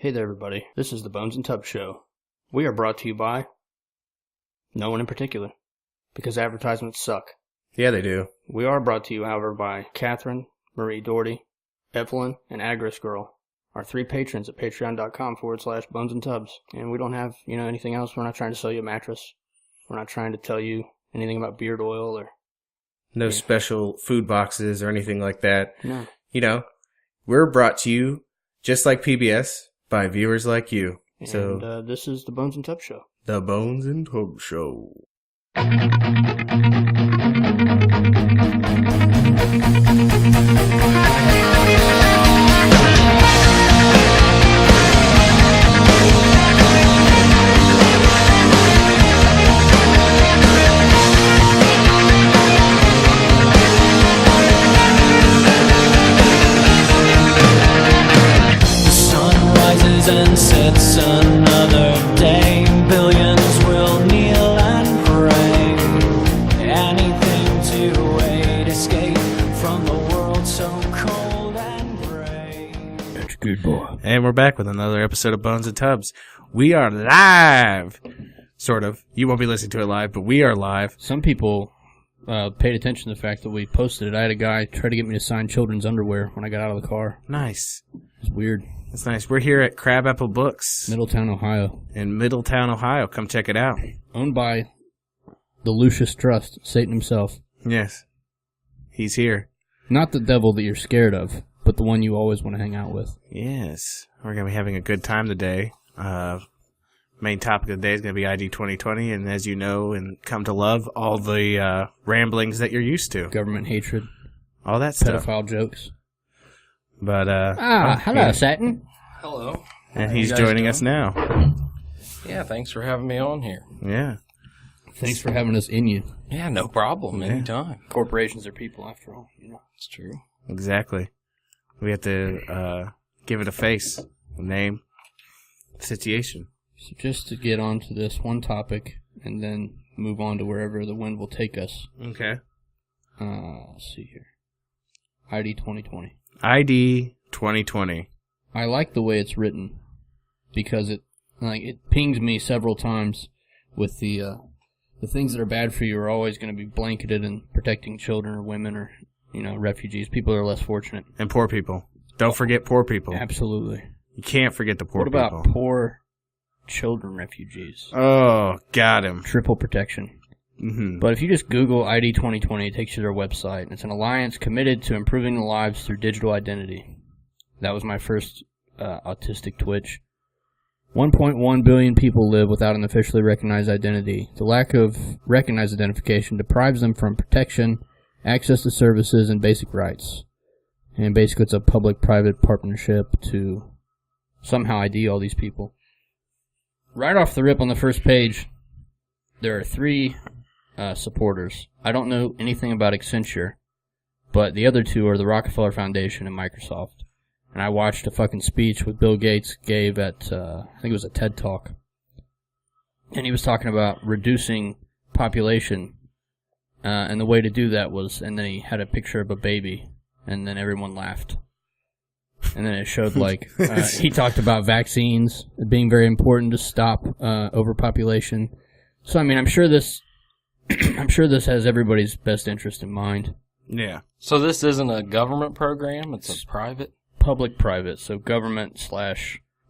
Hey there, everybody. This is the Bones and Tub Show. We are brought to you by no one in particular, because advertisements suck. Yeah, they do. We are brought to you, however, by Catherine, Marie Doherty, Evelyn, and Agris Girl, our 3 patrons at patreon.com/Bones and Tubs. And we don't have, anything else. We're not trying to sell you a mattress. We're not trying to tell you anything about beard oil or... No special food boxes or anything like that. No. We're brought to you, just like PBS, by viewers like you. And this is the Bones and Tub Show. The Bones and Tub Show. And sets another day. Billions will kneel and pray. Anything to wait, escape from the world so cold and gray. That's good, boy. And we're back with another episode of Bones and Tubs. We are live. Sort of. You won't be listening to it live, but we are live. Some people paid attention to the fact that we posted it. I had a guy try to get me to sign children's underwear when I got out of the car. Nice. It's weird. That's nice. We're here at Crabapple Books. Middletown, Ohio. In Middletown, Ohio. Come check it out. Owned by the Lucius Trust, Satan himself. Yes. He's here. Not the devil that you're scared of, but the one you always want to hang out with. Yes. We're going to be having a good time today. Main topic of the day is going to be ID2020, and as you know and come to love, all the ramblings that you're used to. Government hatred. All that stuff. Pedophile jokes. But, hello, yeah. Satan. Hello. And he's joining us now. Yeah, thanks for having me on here. Yeah. Thanks for having us in you. Yeah, no problem. Yeah. Anytime. Corporations are people, after all. It's true. Exactly. We have to give it a face, a name, situation. So just to get onto this one topic, and then move on to wherever the wind will take us. Okay. Let's see here. ID 2020. ID 2020. I like the way it's written because it pings me several times with the things that are bad for you are always going to be blanketed in protecting children or women or refugees, people who are less fortunate, And poor people. Don't forget poor people. Absolutely. You can't forget the poor people. What about poor children refugees? Oh, got him. Triple protection. Mm-hmm. But if you just Google ID 2020, it takes you to their website. And it's an alliance committed to improving the lives through digital identity. That was my first autistic twitch. 1.1 billion people live without an officially recognized identity. The lack of recognized identification deprives them from protection, access to services, and basic rights. And basically it's a public-private partnership to somehow ID all these people. Right off the rip on the first page, there are 3... supporters. I don't know anything about Accenture, but the other 2 are the Rockefeller Foundation and Microsoft. And I watched a fucking speech with Bill Gates gave at, I think it was a TED Talk. And he was talking about reducing population. And the way to do that was, and then he had a picture of a baby, and then everyone laughed. And then it showed he talked about vaccines being very important to stop overpopulation. So, I'm sure this has everybody's best interest in mind. Yeah. So this isn't a government program? It's a private? Public-private, so government /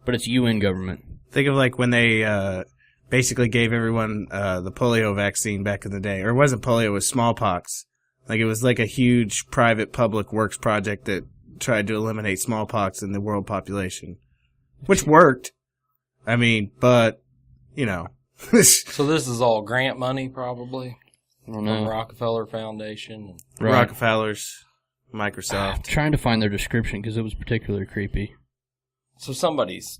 but it's UN government. Think of when they basically gave everyone the polio vaccine back in the day. Or it wasn't polio, it was smallpox. It was a huge private public works project that tried to eliminate smallpox in the world population. Which worked. But, So this is all grant money, probably? I don't know. From Rockefeller Foundation? Right. Rockefellers, Microsoft. I'm trying to find their description because it was particularly creepy. So somebody's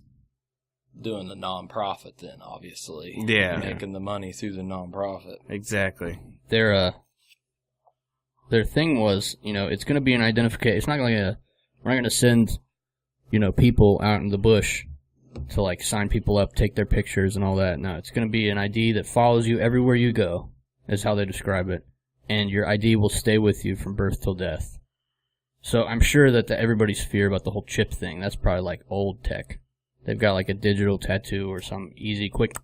doing the non-profit then, obviously. Yeah. Making the money through the non-profit. Exactly. Their thing was, it's going to be an identification. It's not going to, we're not going to send, people out in the bush to sign people up, take their pictures and all that. No, it's going to be an ID that follows you everywhere you go, is how they describe it. And your ID will stay with you from birth till death. So I'm sure that everybody's fear about the whole chip thing, that's probably old tech. They've got like a digital tattoo or some easy, quick.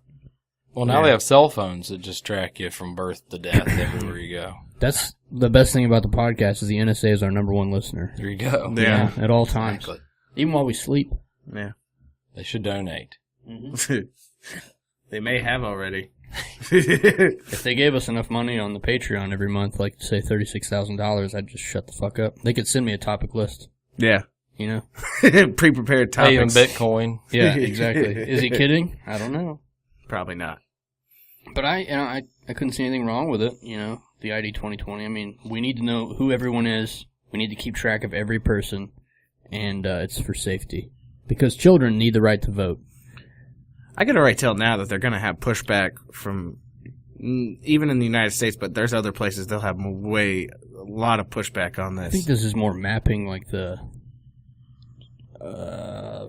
Well, now they have cell phones that just track you from birth to death everywhere you go. That's the best thing about the podcast is the NSA is our number one listener. There you go. Yeah, at all times. Exactly. Even while we sleep. Yeah. They should donate. They may have already. If they gave us enough money on the Patreon every month, like say $36,000, I'd just shut the fuck up. They could send me a topic list. Yeah. You know? Pre-prepared topics. Pay in Bitcoin. Yeah, exactly. Is he kidding? I don't know. Probably not. But I couldn't see anything wrong with it, you know, the ID2020. I mean, we need to know who everyone is. We need to keep track of every person, and it's for safety. Because children need the right to vote. I get a right tell now that they're going to have pushback from, even in the United States, but there's other places they'll have a lot of pushback on this. I think this is more mapping like the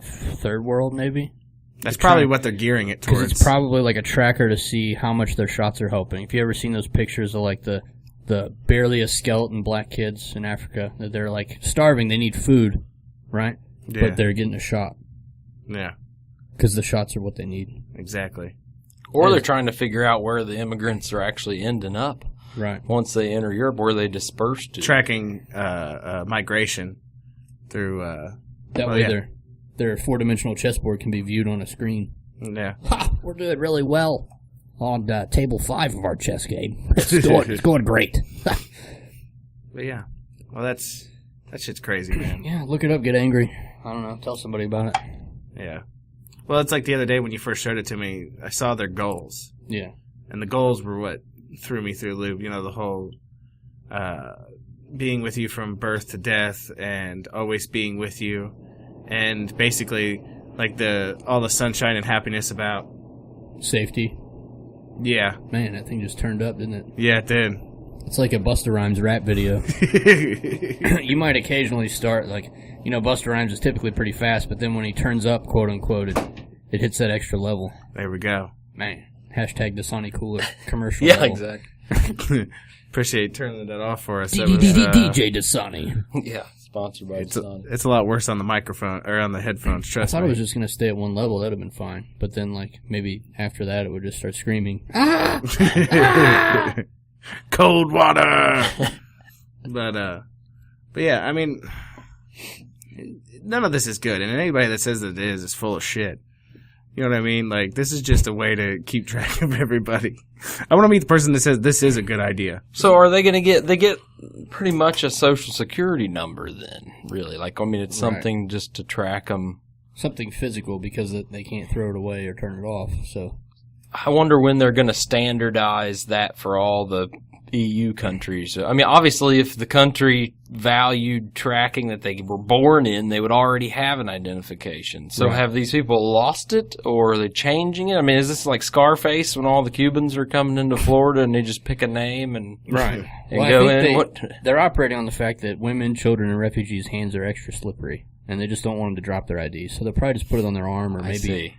third world, maybe? That's probably what they're gearing it towards. Because it's probably like a tracker to see how much their shots are helping. If you ever seen those pictures of like the barely a skeleton black kids in Africa, that they're like starving, they need food, right? Yeah. But they're getting a shot. Yeah. Because the shots are what they need. Exactly. Or they're trying to figure out where the immigrants are actually ending up. Right. Once they enter Europe, where they disperse to. Tracking migration through... that way their four-dimensional chessboard can be viewed on a screen. Yeah. Ha! We're doing really well on table 5 of our chess game. It's going great. But yeah. Well, that shit's crazy, man. Yeah, look it up, get angry. I don't know, tell somebody about it. Yeah. Well, it's like the other day when you first showed it to me, I saw their goals. Yeah. And the goals were what threw me through the loop. You know, the whole being with you from birth to death and always being with you. And basically, like all the sunshine and happiness about... Safety. Yeah. Man, that thing just turned up, didn't it? Yeah, it did. It's like a Busta Rhymes rap video. You might occasionally start, like, you know, Busta Rhymes is typically pretty fast, but then when he turns up, quote-unquote, it hits that extra level. There we go. Man, hashtag the Sonny Cooler commercial Yeah, level. Exactly. Appreciate turning that off for us. DJ Dasani. Yeah, sponsored by Dasani. It's a lot worse on the microphone, or on the headphones, trust me. I thought it was just going to stay at one level. That would have been fine. But then, like, maybe after that, it would just start screaming. Cold water! But yeah, I mean, none of this is good, and anybody that says that it is full of shit. You know what I mean? Like, this is just a way to keep track of everybody. I want to meet the person that says this is a good idea. So are they going to they get pretty much a social security number then, really? Like, I mean, it's something just to track them. Something physical because they can't throw it away or turn it off, so. I wonder when they're going to standardize that for all the EU countries. I mean, obviously, if the country valued tracking that they were born in, they would already have an identification. So have these people lost it, or are they changing it? I mean, is this like Scarface when all the Cubans are coming into Florida and they just pick a name and, and go in? They're operating on the fact that women, children, and refugees' hands are extra slippery, and they just don't want them to drop their IDs. So they'll probably just put it on their arm, or maybe...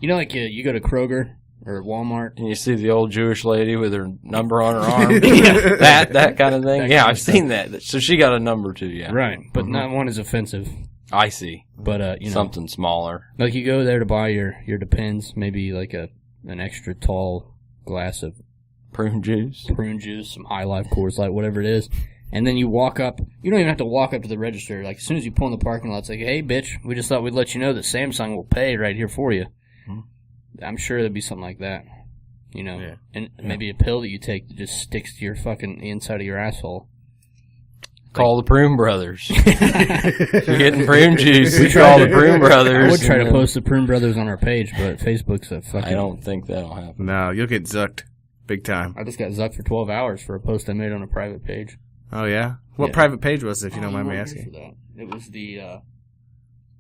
You know, like you go to Kroger... or Walmart. And you see the old Jewish lady with her number on her arm. that kind of thing. Yeah, I've seen that. So she got a number too, yeah. Right, but not one is offensive. I see. But, you know. Something smaller. Like you go there to buy your Depends, maybe like an extra tall glass of prune juice, some High Life, Coors Light, whatever it is. And then you walk up. You don't even have to walk up to the register. Like, as soon as you pull in the parking lot, it's like, hey, bitch, we just thought we'd let you know that Samsung will pay right here for you. I'm sure there'd be something like that, you know, and maybe a pill that you take that just sticks to your fucking inside of your asshole. Call the Prune Brothers. If you're getting prune juice, we call the Prune Brothers. I would try to post the Prune Brothers on our page, but Facebook's a fucking... I don't think that'll happen. No, you'll get zucked big time. I just got zucked for 12 hours for a post I made on a private page. Oh, yeah? What private page was it, if you don't mind me asking? It was the...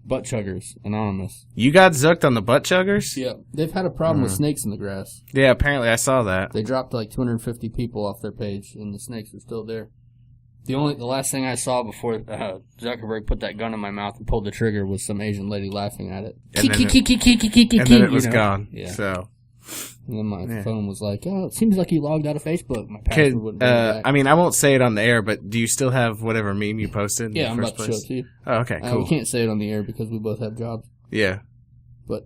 Butt Chuggers Anonymous. You got zucked on the Butt Chuggers? Yeah. They've had a problem with snakes in the grass. Yeah, apparently I saw that. They dropped like 250 people off their page, and the snakes are still there. The last thing I saw before Zuckerberg put that gun in my mouth and pulled the trigger was some Asian lady laughing at it. And then it was gone. Yeah. So. And then my phone was like, oh, it seems like you logged out of Facebook. My password wouldn't bring it back. I mean, I won't say it on the air, but do you still have whatever meme you posted? Yeah, I'm about to show it to you. Oh, okay, cool. We can't say it on the air because we both have jobs. Yeah. But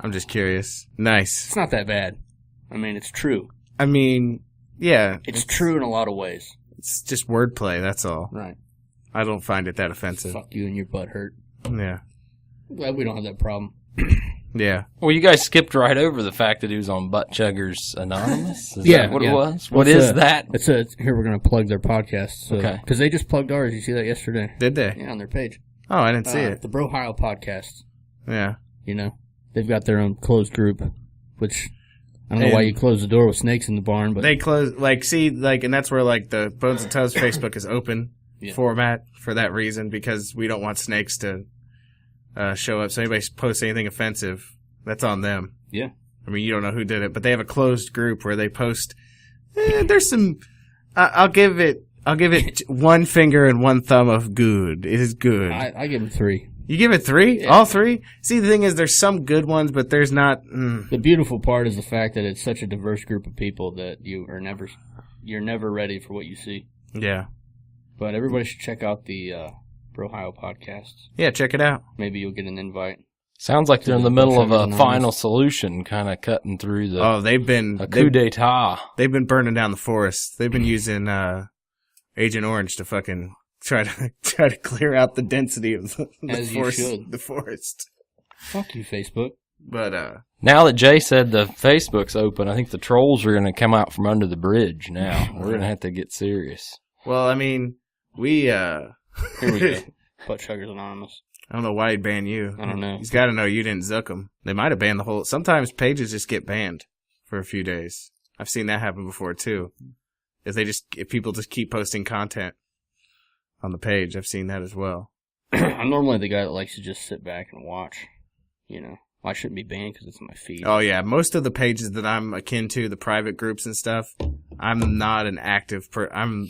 I'm just curious. Nice. it's not that bad. I mean, it's true. I mean, yeah. It's true in a lot of ways. It's just wordplay, that's all. Right. I don't find it that offensive. Fuck you and your butt hurt. Yeah. Glad we don't have that problem. Yeah. Well, you guys skipped right over the fact that he was on Butt Chuggers Anonymous. Is Yeah, that what yeah. it was? What is that? Here we're going to plug their podcast. So, Okay. Because they just plugged ours. You see that yesterday? Did they? Yeah, on their page. Oh, I didn't see it. The Brohio podcast. Yeah. You know, they've got their own closed group, which I don't know why you close the door with snakes in the barn, but They close, and that's where, the Bones and Toes Facebook is open format for that reason, because we don't want snakes to show up. So anybody posts anything offensive, that's on them. Yeah. I mean, you don't know who did it, but they have a closed group where they post, there's some, I'll give it one finger and one thumb of good. It is good. I give them 3. You give it 3? Yeah. All 3? See, the thing is, there's some good ones, but there's not. The beautiful part is the fact that it's such a diverse group of people that you're never ready for what you see. Yeah. But everybody should check out the Brohio podcast. Yeah, check it out. Maybe you'll get an invite. Sounds like they're in the middle of a Anonymous. final solution, kind of cutting through the They've been a coup d'etat. They've been burning down the forest. They've been using Agent Orange to fucking try to clear out the density of the forest. Fuck you, Facebook. But Now that Jay said the Facebook's open, I think the trolls are going to come out from under the bridge now. We're going to have to get serious. well, I mean, we Here we go. Butt Chuggers Anonymous. I don't know why he'd ban you. I don't know. He's got to know you didn't zook him. They might have banned the whole. Sometimes pages just get banned for a few days. I've seen that happen before too. If people just keep posting content on the page, I've seen that as well. I'm normally the guy that likes to just sit back and watch. You know, I shouldn't be banned because it's in my feed. Oh yeah, most of the pages that I'm akin to, the private groups and stuff, I'm not an active. I'm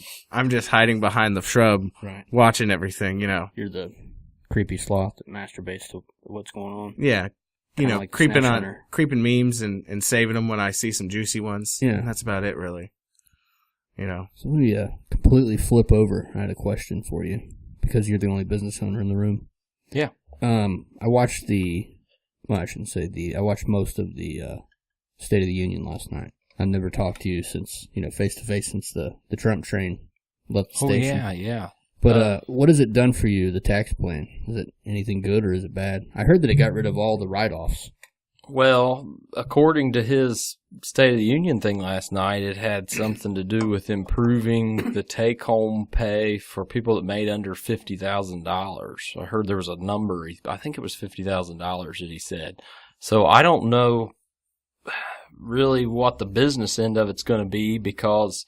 just hiding behind the shrub, Right. watching everything. You know. You're the creepy sloth that masturbates to what's going on. Yeah. Kinda like creeping Snatch on Hunter. creeping memes and saving them when I see some juicy ones. Yeah. And that's about it, really. You know. So let me completely flip over. I had a question for you because you're the only business owner in the room. Yeah. I watched I shouldn't say I watched most of the State of the Union last night. I've never talked to you since, face to face since the Trump train left the station. Yeah. But what has it done for you, the tax plan? Is it anything good or is it bad? I heard that it got rid of all the write-offs. Well, according to his State of the Union thing last night, it had something to do with improving the take-home pay for people that made under $50,000. I heard there was a number. I think it was $50,000 that he said. So I don't know really what the business end of it's going to be because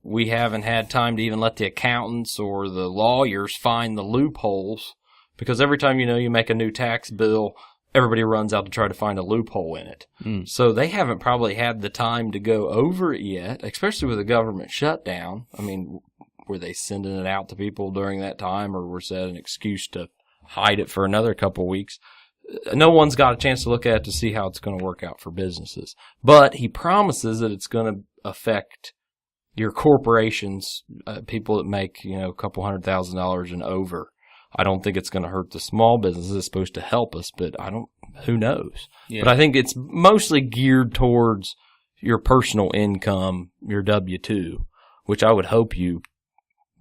we haven't had time to even let the accountants or the lawyers find the loopholes. Because every time you make a new tax bill, everybody runs out to try to find a loophole in it. So they haven't probably had the time to go over it yet, especially with the government shutdown. I mean, were they sending it out to people during that time, or was that an excuse to hide it for another couple of weeks? No one's got a chance to look at it to see how it's going to work out for businesses. But he promises that it's going to affect your corporations, people that make, a couple $100,000 and over. I don't think it's going to hurt the small businesses. It's supposed to help us, but who knows? Yeah. But I think it's mostly geared towards your personal income, your W-2, which I would hope you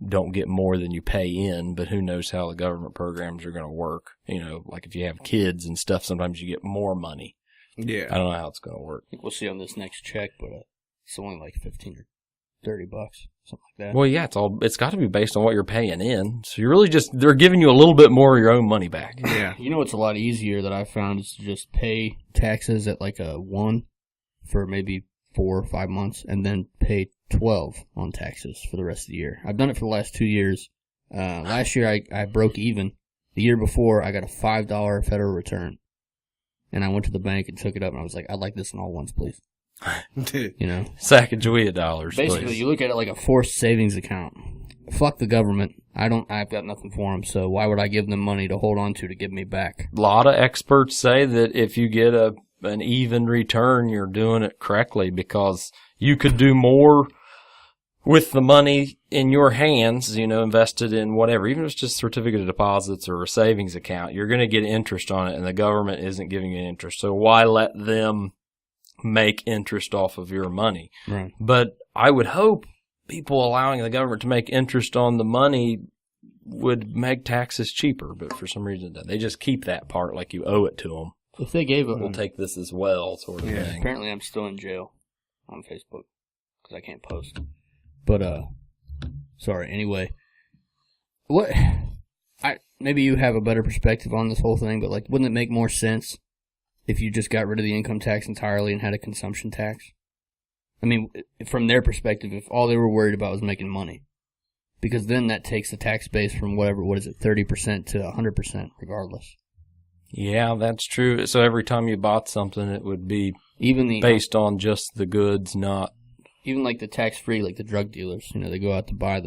don't get more than you pay in, but who knows how the government programs are going to work. Like if you have kids and stuff, sometimes you get more money. Yeah. I don't know how it's going to work. I think we'll see on this next check, but it's only like $15 or $30, something like that. Well, yeah, it's got to be based on what you're paying in. So you're really they're giving you a little bit more of your own money back. Yeah. What's a lot easier that I found is to just pay taxes at like a 1 for maybe 4 or 5 months and then pay 12 on taxes for the rest of the year. I've done it for the last 2 years. Last year I broke even. The year before I got a $5 federal return. And I went to the bank and took it up and I was like, I'd like this in all ones, please. Sacagawea dollars. Basically, please. you look at it like a forced savings account. Fuck the government. I've got nothing for them, so why would I give them money to hold on to give me back? A lot of experts say that if you get an even return, you're doing it correctly because you could do more with the money in your hands, invested in whatever, even if it's just certificate of deposits or a savings account, you're going to get interest on it, and the government isn't giving you interest. So why let them make interest off of your money? Right. But I would hope people allowing the government to make interest on the money would make taxes cheaper, but for some reason they just keep that part like you owe it to them. If they gave it, We'll take this as well, sort of thing. Apparently, I'm still in jail on Facebook because I can't post. But sorry. Anyway, maybe you have a better perspective on this whole thing, but like, wouldn't it make more sense if you just got rid of the income tax entirely and had a consumption tax? I mean, from their perspective, if all they were worried about was making money, because then that takes the tax base from 30% to 100%, regardless. Yeah, that's true. So every time you bought something, it would be based on just the goods, not... Even like the tax-free, like the drug dealers, they go out to buy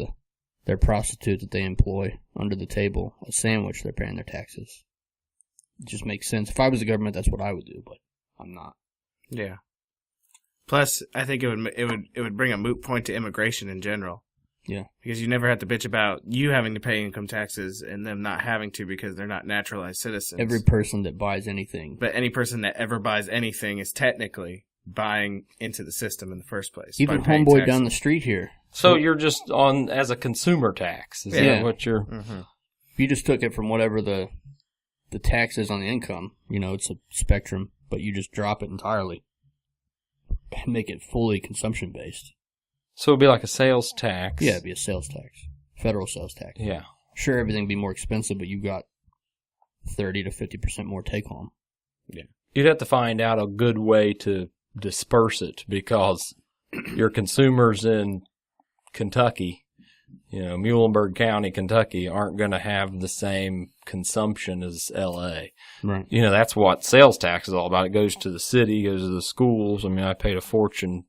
their prostitute that they employ under the table, a sandwich, they're paying their taxes. It just makes sense. If I was the government, that's what I would do, but I'm not. Yeah. Plus, I think it would bring a moot point to immigration in general. Yeah. Because you never have to bitch about you having to pay income taxes and them not having to because they're not naturalized citizens. Every person that buys anything. But any person that ever buys anything is technically buying into the system in the first place. Even homeboy down the street here. So you're just on as a consumer tax. Is that what you're... Mm-hmm. If you just took it from whatever the tax is on the income, it's a spectrum, but you just drop it entirely and make it fully consumption-based. So it'd be like a sales tax. Yeah, it'd be a sales tax. Federal sales tax. Yeah. Sure, everything would be more expensive, but you got 30 to 50% more take-home. Yeah. You'd have to find out a good way to disperse it because your consumers in Kentucky, Muhlenberg County, Kentucky, aren't going to have the same consumption as L.A. Right. That's what sales tax is all about. It goes to the city, goes to the schools. I mean, I paid a fortune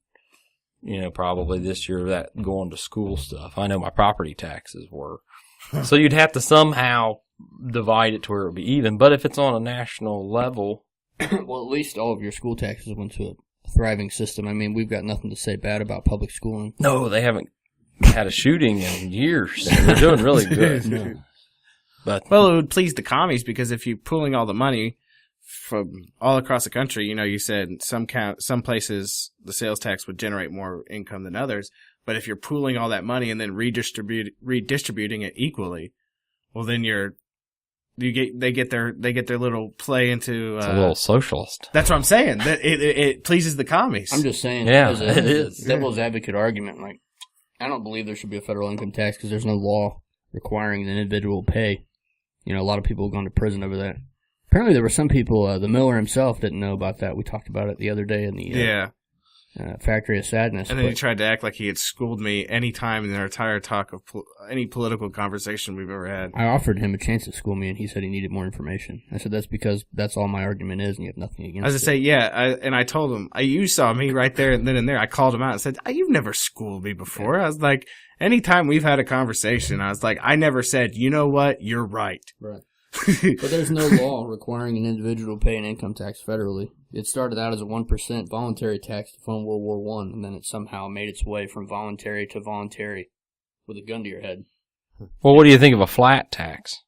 probably this year that going to school stuff. I know my property taxes were. So you'd have to somehow divide it to where it would be even. But if it's on a national level... Well, at least all of your school taxes went to a thriving system. I mean, we've got nothing to say bad about public schooling. No, they haven't had a shooting in years. They're doing really good. No. But well, it would please the commies because if you're pooling all the money from all across the country, you said some places the sales tax would generate more income than others. But if you're pooling all that money and then redistributing it equally, well, then they get their little play into. It's a little socialist. That's what I'm saying. That it pleases the commies. I'm just saying. Yeah, as it is. Devil's advocate argument. Like, I don't believe there should be a federal income tax because there's no law requiring an individual pay. A lot of people have gone to prison over that. Apparently, there were some people. The Miller himself didn't know about that. We talked about it the other day in the Factory of Sadness. And then he tried to act like he had schooled me any time in our entire talk of any political conversation we've ever had. I offered him a chance to school me, and he said he needed more information. I said, that's because that's all my argument is, and you have nothing against it. I was going to say, yeah, I told him, you saw me right there and then and there. I called him out and said, you've never schooled me before. I was like, anytime we've had a conversation, I was like, I never said, you know what, you're right. Right. But there's no law requiring an individual to pay an income tax federally. It started out as a 1% voluntary tax to fund World War I, and then it somehow made its way from voluntary to voluntary with a gun to your head. Well, what do you think of a flat tax?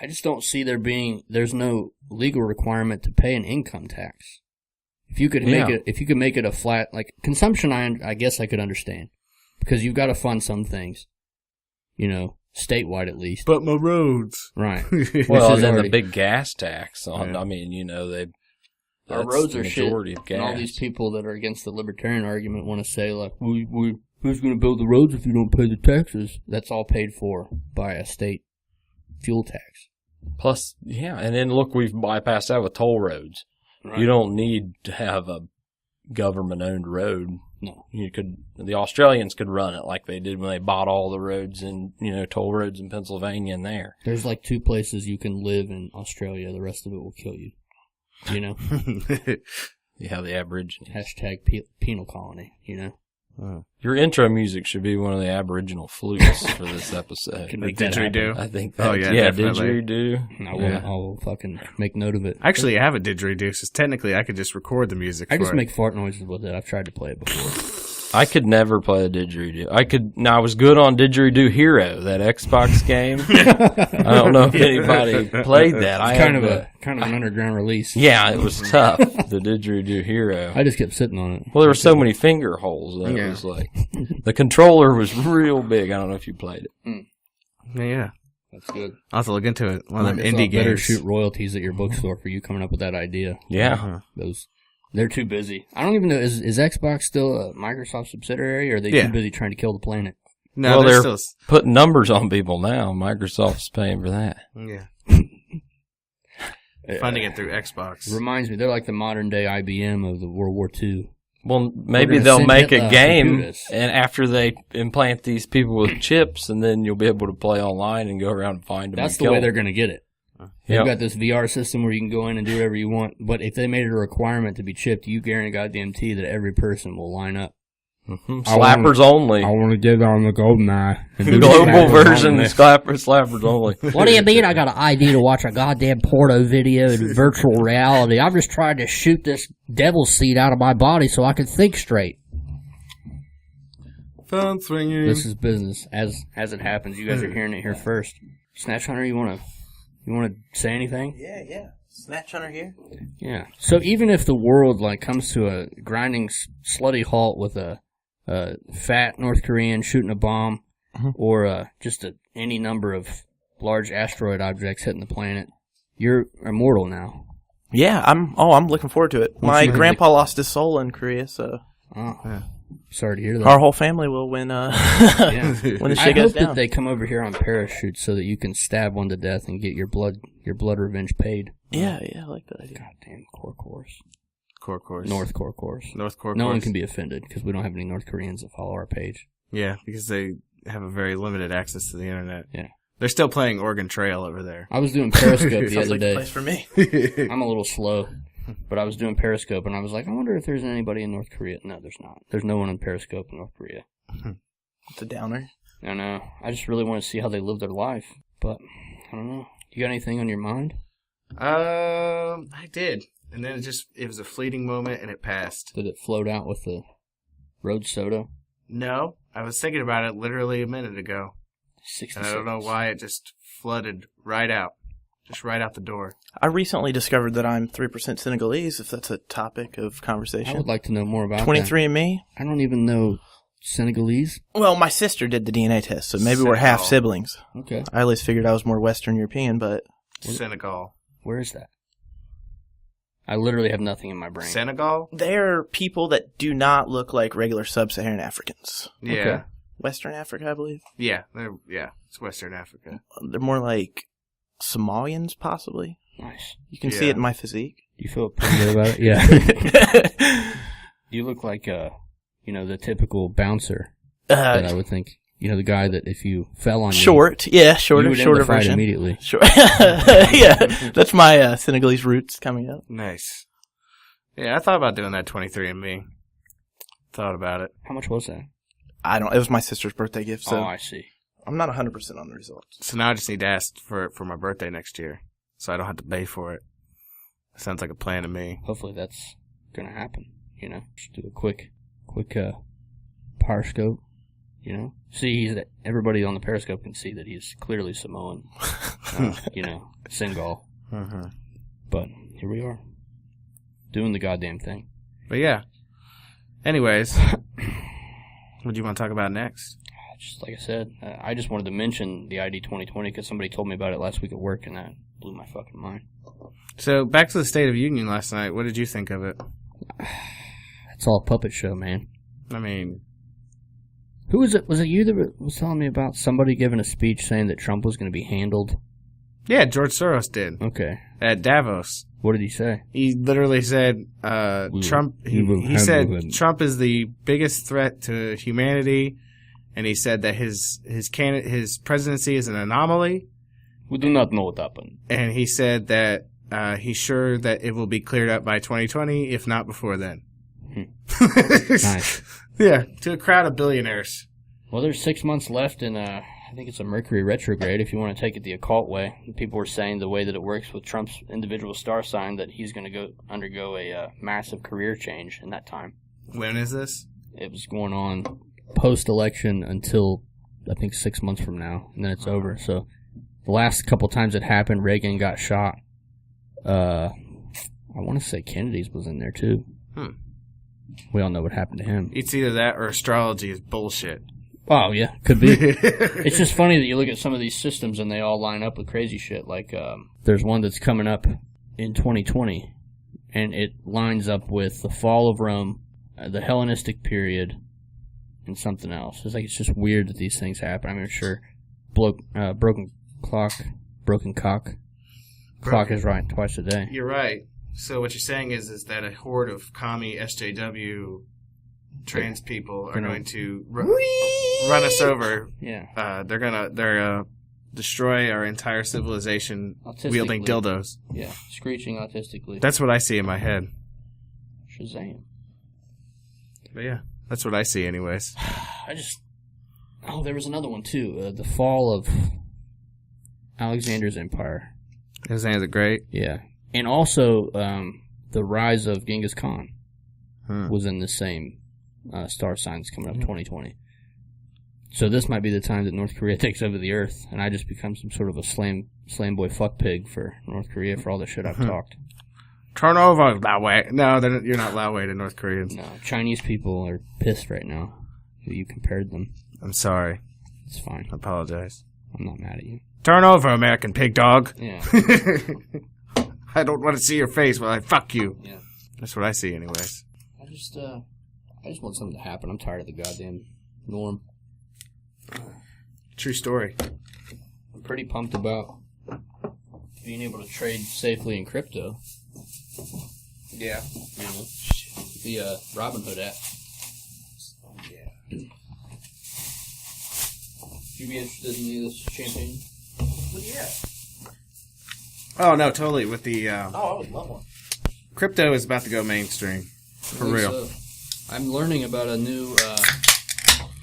I just don't see there's no legal requirement to pay an income tax. If you could make it a flat, like consumption, I guess I could understand because you've got to fund some things, statewide at least. But my roads. Right. Well, and then the big gas tax on, I mean, our roads are shit. Of gas. And all these people that are against the libertarian argument want to say, like, who's going to build the roads if you don't pay the taxes? That's all paid for by a state fuel tax. Plus, and then look, we've bypassed that with toll roads. Right. You don't need to have a government-owned road. No. The Australians could run it like they did when they bought all the roads and, toll roads in Pennsylvania and there. There's like 2 places you can live in Australia. The rest of it will kill you. Yeah, the Aborigines. Hashtag penal colony, Your intro music should be one of the Aboriginal flutes for this episode. Can make that happen. I think that. Oh, yeah, didgeridoo. I'll fucking make note of it. Actually, I have a didgeridoo, so technically I could just record the music I just make fart noises with it. I've tried to play it before. I could never play a didgeridoo. I was good on Didgeridoo Hero, that Xbox game. I don't know if anybody played that. It's kind of an underground release. Yeah, it was tough, the Didgeridoo Hero. I just kept sitting on it. Well, there were so many finger holes that it was like, the controller was real big. I don't know if you played it. Yeah. That's good. I'll have to look into it. One of them Microsoft indie better games. shoot royalties at your bookstore for you coming up with that idea. Yeah. They're too busy. I don't even know, is Xbox still a Microsoft subsidiary, or are they too busy trying to kill the planet? No, well, they're still... putting numbers on people now. Microsoft's paying for that. Yeah. Funding it through Xbox. Reminds me, they're like the modern day IBM of the World War II. Well, maybe they'll make a game, and after they implant these people with chips, and then you'll be able to play online and go around and find them. That's the way they're going to get it. They've got this VR system where you can go in and do whatever you want, but if they made it a requirement to be chipped, you guarantee that every person will line up. Slappers only. I want to get on the GoldenEye. The global version, slappers only. What do you mean I got an ID to watch a goddamn porno video in virtual reality? I'm just trying to shoot this devil's seed out of my body so I can think straight. Phone swinging. This is business as it happens. You guys are hearing it here first. Snatch Hunter, you want to say anything? Yeah. Snatch Hunter here. Yeah. So even if the world comes to a grinding, slutty halt with a fat North Korean shooting a bomb, or just any number of large asteroid objects hitting the planet, you're immortal now. Yeah, I'm looking forward to it. My grandpa lost his soul in Korea, so sorry to hear that. Our whole family will when when the shit goes down. I hope that they come over here on parachutes so that you can stab one to death and get your blood revenge paid. Yeah, I like that idea. Goddamn core course. North core course. No one can be offended because we don't have any North Koreans that follow our page. Yeah, because they have a very limited access to the internet. Yeah. They're still playing Oregon Trail over there. I was doing Periscope the Sounds other like day. the place for me. I'm a little slow, but I was doing Periscope and I was like, I wonder if there's anybody in North Korea. No, there's not. There's no one in Periscope in North Korea. It's a downer. I know. I just really want to see how they live their life, but I don't know. You got anything on your mind? I did. And then it was a fleeting moment and it passed. Did it float out with the road soda? No. I was thinking about it literally a minute ago. 66. And I don't know why it just flooded right out. Just right out the door. I recently discovered that I'm 3% Senegalese, if that's a topic of conversation. I would like to know more about 23andMe? I don't even know Senegalese. Well, my sister did the DNA test, so maybe we're half siblings. Okay. I always figured I was more Western European, but... Senegal. Where is that? I literally have nothing in my brain. Senegal? They're people that do not look like regular sub-Saharan Africans. Yeah. Okay. Western Africa, I believe. Yeah. It's Western Africa. They're more like Somalians, possibly. Nice. You can see it in my physique. Do you feel pretty good about it? Yeah. You look like, the typical bouncer that I would think. The guy that if you fell on shorter version. Immediately. Short. Yeah, that's my Senegalese roots coming up. Nice. Yeah, I thought about doing that 23andMe. Thought about it. How much was that? It was my sister's birthday gift, so I see. I'm not 100% on the results. So now I just need to ask for it for my birthday next year, so I don't have to pay for it. Sounds like a plan to me. Hopefully that's gonna happen. Just do a quick Periscope. See everybody on the Periscope can see that he's clearly Samoan. Senegal. But here we are, doing the goddamn thing. But yeah. Anyways, what do you want to talk about next? Just like I said, I just wanted to mention the ID2020 because somebody told me about it last week at work, and that blew my fucking mind. So, back to the State of Union last night. What did you think of it? It's all a puppet show, man. I mean... Who was it? Was it you that was telling me about somebody giving a speech saying that Trump was going to be handled? Yeah, George Soros did. Okay. At Davos. What did he say? He literally said, Trump... He said Trump is the biggest threat to humanity, and he said that his presidency is an anomaly. We do not know what happened. And he said that he's sure that it will be cleared up by 2020, if not before then. Nice. Yeah, to a crowd of billionaires. Well, there's 6 months left in, I think it's a Mercury retrograde, if you want to take it the occult way. People were saying the way that it works with Trump's individual star sign that he's going to undergo a massive career change in that time. When is this? it was going on post-election until, I think, 6 months from now, and then it's over. So the last couple times it happened, Reagan got shot. I want to say Kennedy's was in there, too. We all know what happened to him. It's either that or astrology is bullshit. Oh, yeah, could be. It's just funny that you look at some of these systems and they all line up with crazy shit. Like, there's one that's coming up in 2020, and it lines up with the fall of Rome, the Hellenistic period, and something else. It's just weird that these things happen. I mean, sure, broken cock is right twice a day. You're right. So what you're saying is that a horde of commie SJW trans people are going to run us over. Yeah. They're gonna destroy our entire civilization wielding dildos. Yeah, screeching autistically. That's what I see in my head. Shazam. But yeah, that's what I see anyways. There was another one too. The fall of Alexander's Empire. Alexander the Great? Yeah. And also, the rise of Genghis Khan was in the same star signs coming up 2020. So this might be the time that North Korea takes over the earth, and I just become some sort of a slam boy fuck pig for North Korea for all the shit I've talked. Turn over, Lao Wei. No, you're not Lao Wei to North Koreans. No, Chinese people are pissed right now that you compared them. I'm sorry. It's fine. I apologize. I'm not mad at you. Turn over, American pig dog. Yeah. I don't want to see your face while I fuck you. Yeah. That's what I see anyways. I just want something to happen. I'm tired of the goddamn norm. True story. I'm pretty pumped about being able to trade safely in crypto. Yeah. You know, the Robinhood app. Yeah. Would you be interested in any of this champagne? Yeah. Oh, no, totally. With the I would love one. crypto is about to go mainstream. For real. So. I'm learning about a new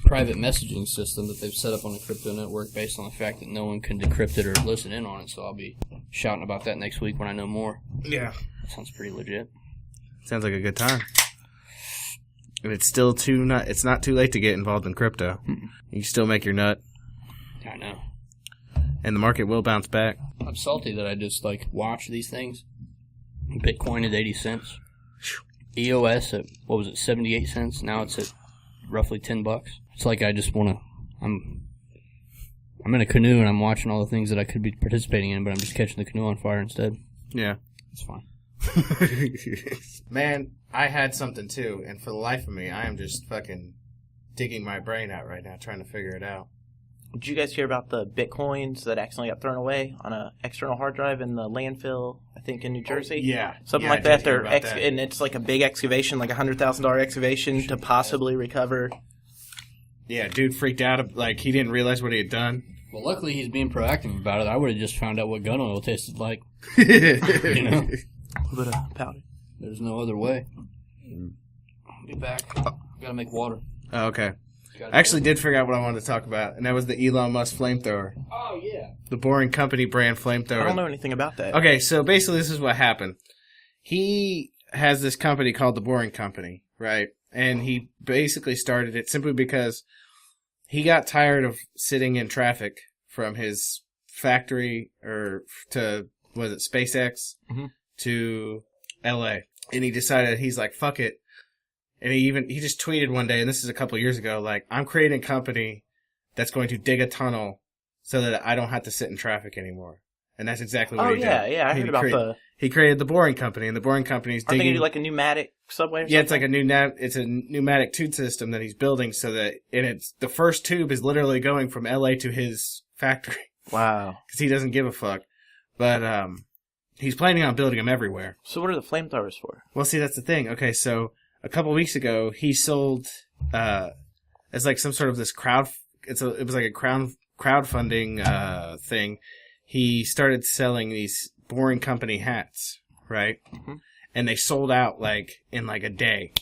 private messaging system that they've set up on the crypto network based on the fact that no one can decrypt it or listen in on it. So I'll be shouting about that next week when I know more. Yeah. That sounds pretty legit. Sounds like a good time. And it's still it's not too late to get involved in crypto. You can still make your nut. I know. And the market will bounce back. I'm salty that I just watch these things. Bitcoin at 80 cents. EOS at, 78 cents? Now it's at roughly $10. It's like I just want to, I'm in a canoe and I'm watching all the things that I could be participating in, but I'm just catching the canoe on fire instead. Yeah. It's fine. Man, I had something too, and for the life of me, I am just fucking digging my brain out right now, trying to figure it out. Did you guys hear about the Bitcoins that accidentally got thrown away on an external hard drive in the landfill, I think in New Jersey? Yeah. Something Yeah, like I that. did hear about that. And it's like a big excavation, like $100,000 excavation to possibly recover. Yeah, dude freaked out. He didn't realize what he had done. Well, luckily he's being proactive about it. I would have just found out what gun oil tasted like. You know? A little bit of powder. There's no other way. I'll be back. Gotta make water. Oh, okay. I actually did figure out what I wanted to talk about, and that was the Elon Musk flamethrower. Oh, yeah. The Boring Company brand flamethrower. I don't know anything about that. Okay, so basically this is what happened. He has this company called the Boring Company, right? And he basically started it simply because he got tired of sitting in traffic from his factory to SpaceX to LA. And he decided, he's like, fuck it. And he just tweeted one day, and this is a couple years ago, I'm creating a company that's going to dig a tunnel so that I don't have to sit in traffic anymore. And that's exactly what he did. Yeah, I heard about He created the Boring Company, and the Boring Company is digging... Are they going to do like a pneumatic subway or something? Yeah, it's like it's a pneumatic tube system that he's building so that... And it's the first tube is literally going from LA to his factory. Wow. Because he doesn't give a fuck. But he's planning on building them everywhere. So what are the flamethrowers for? Well, see, that's the thing. Okay, so... A couple weeks ago, he sold as some sort of this it was like a crowdfunding thing. He started selling these Boring Company hats, right? Mm-hmm. And they sold out in a day.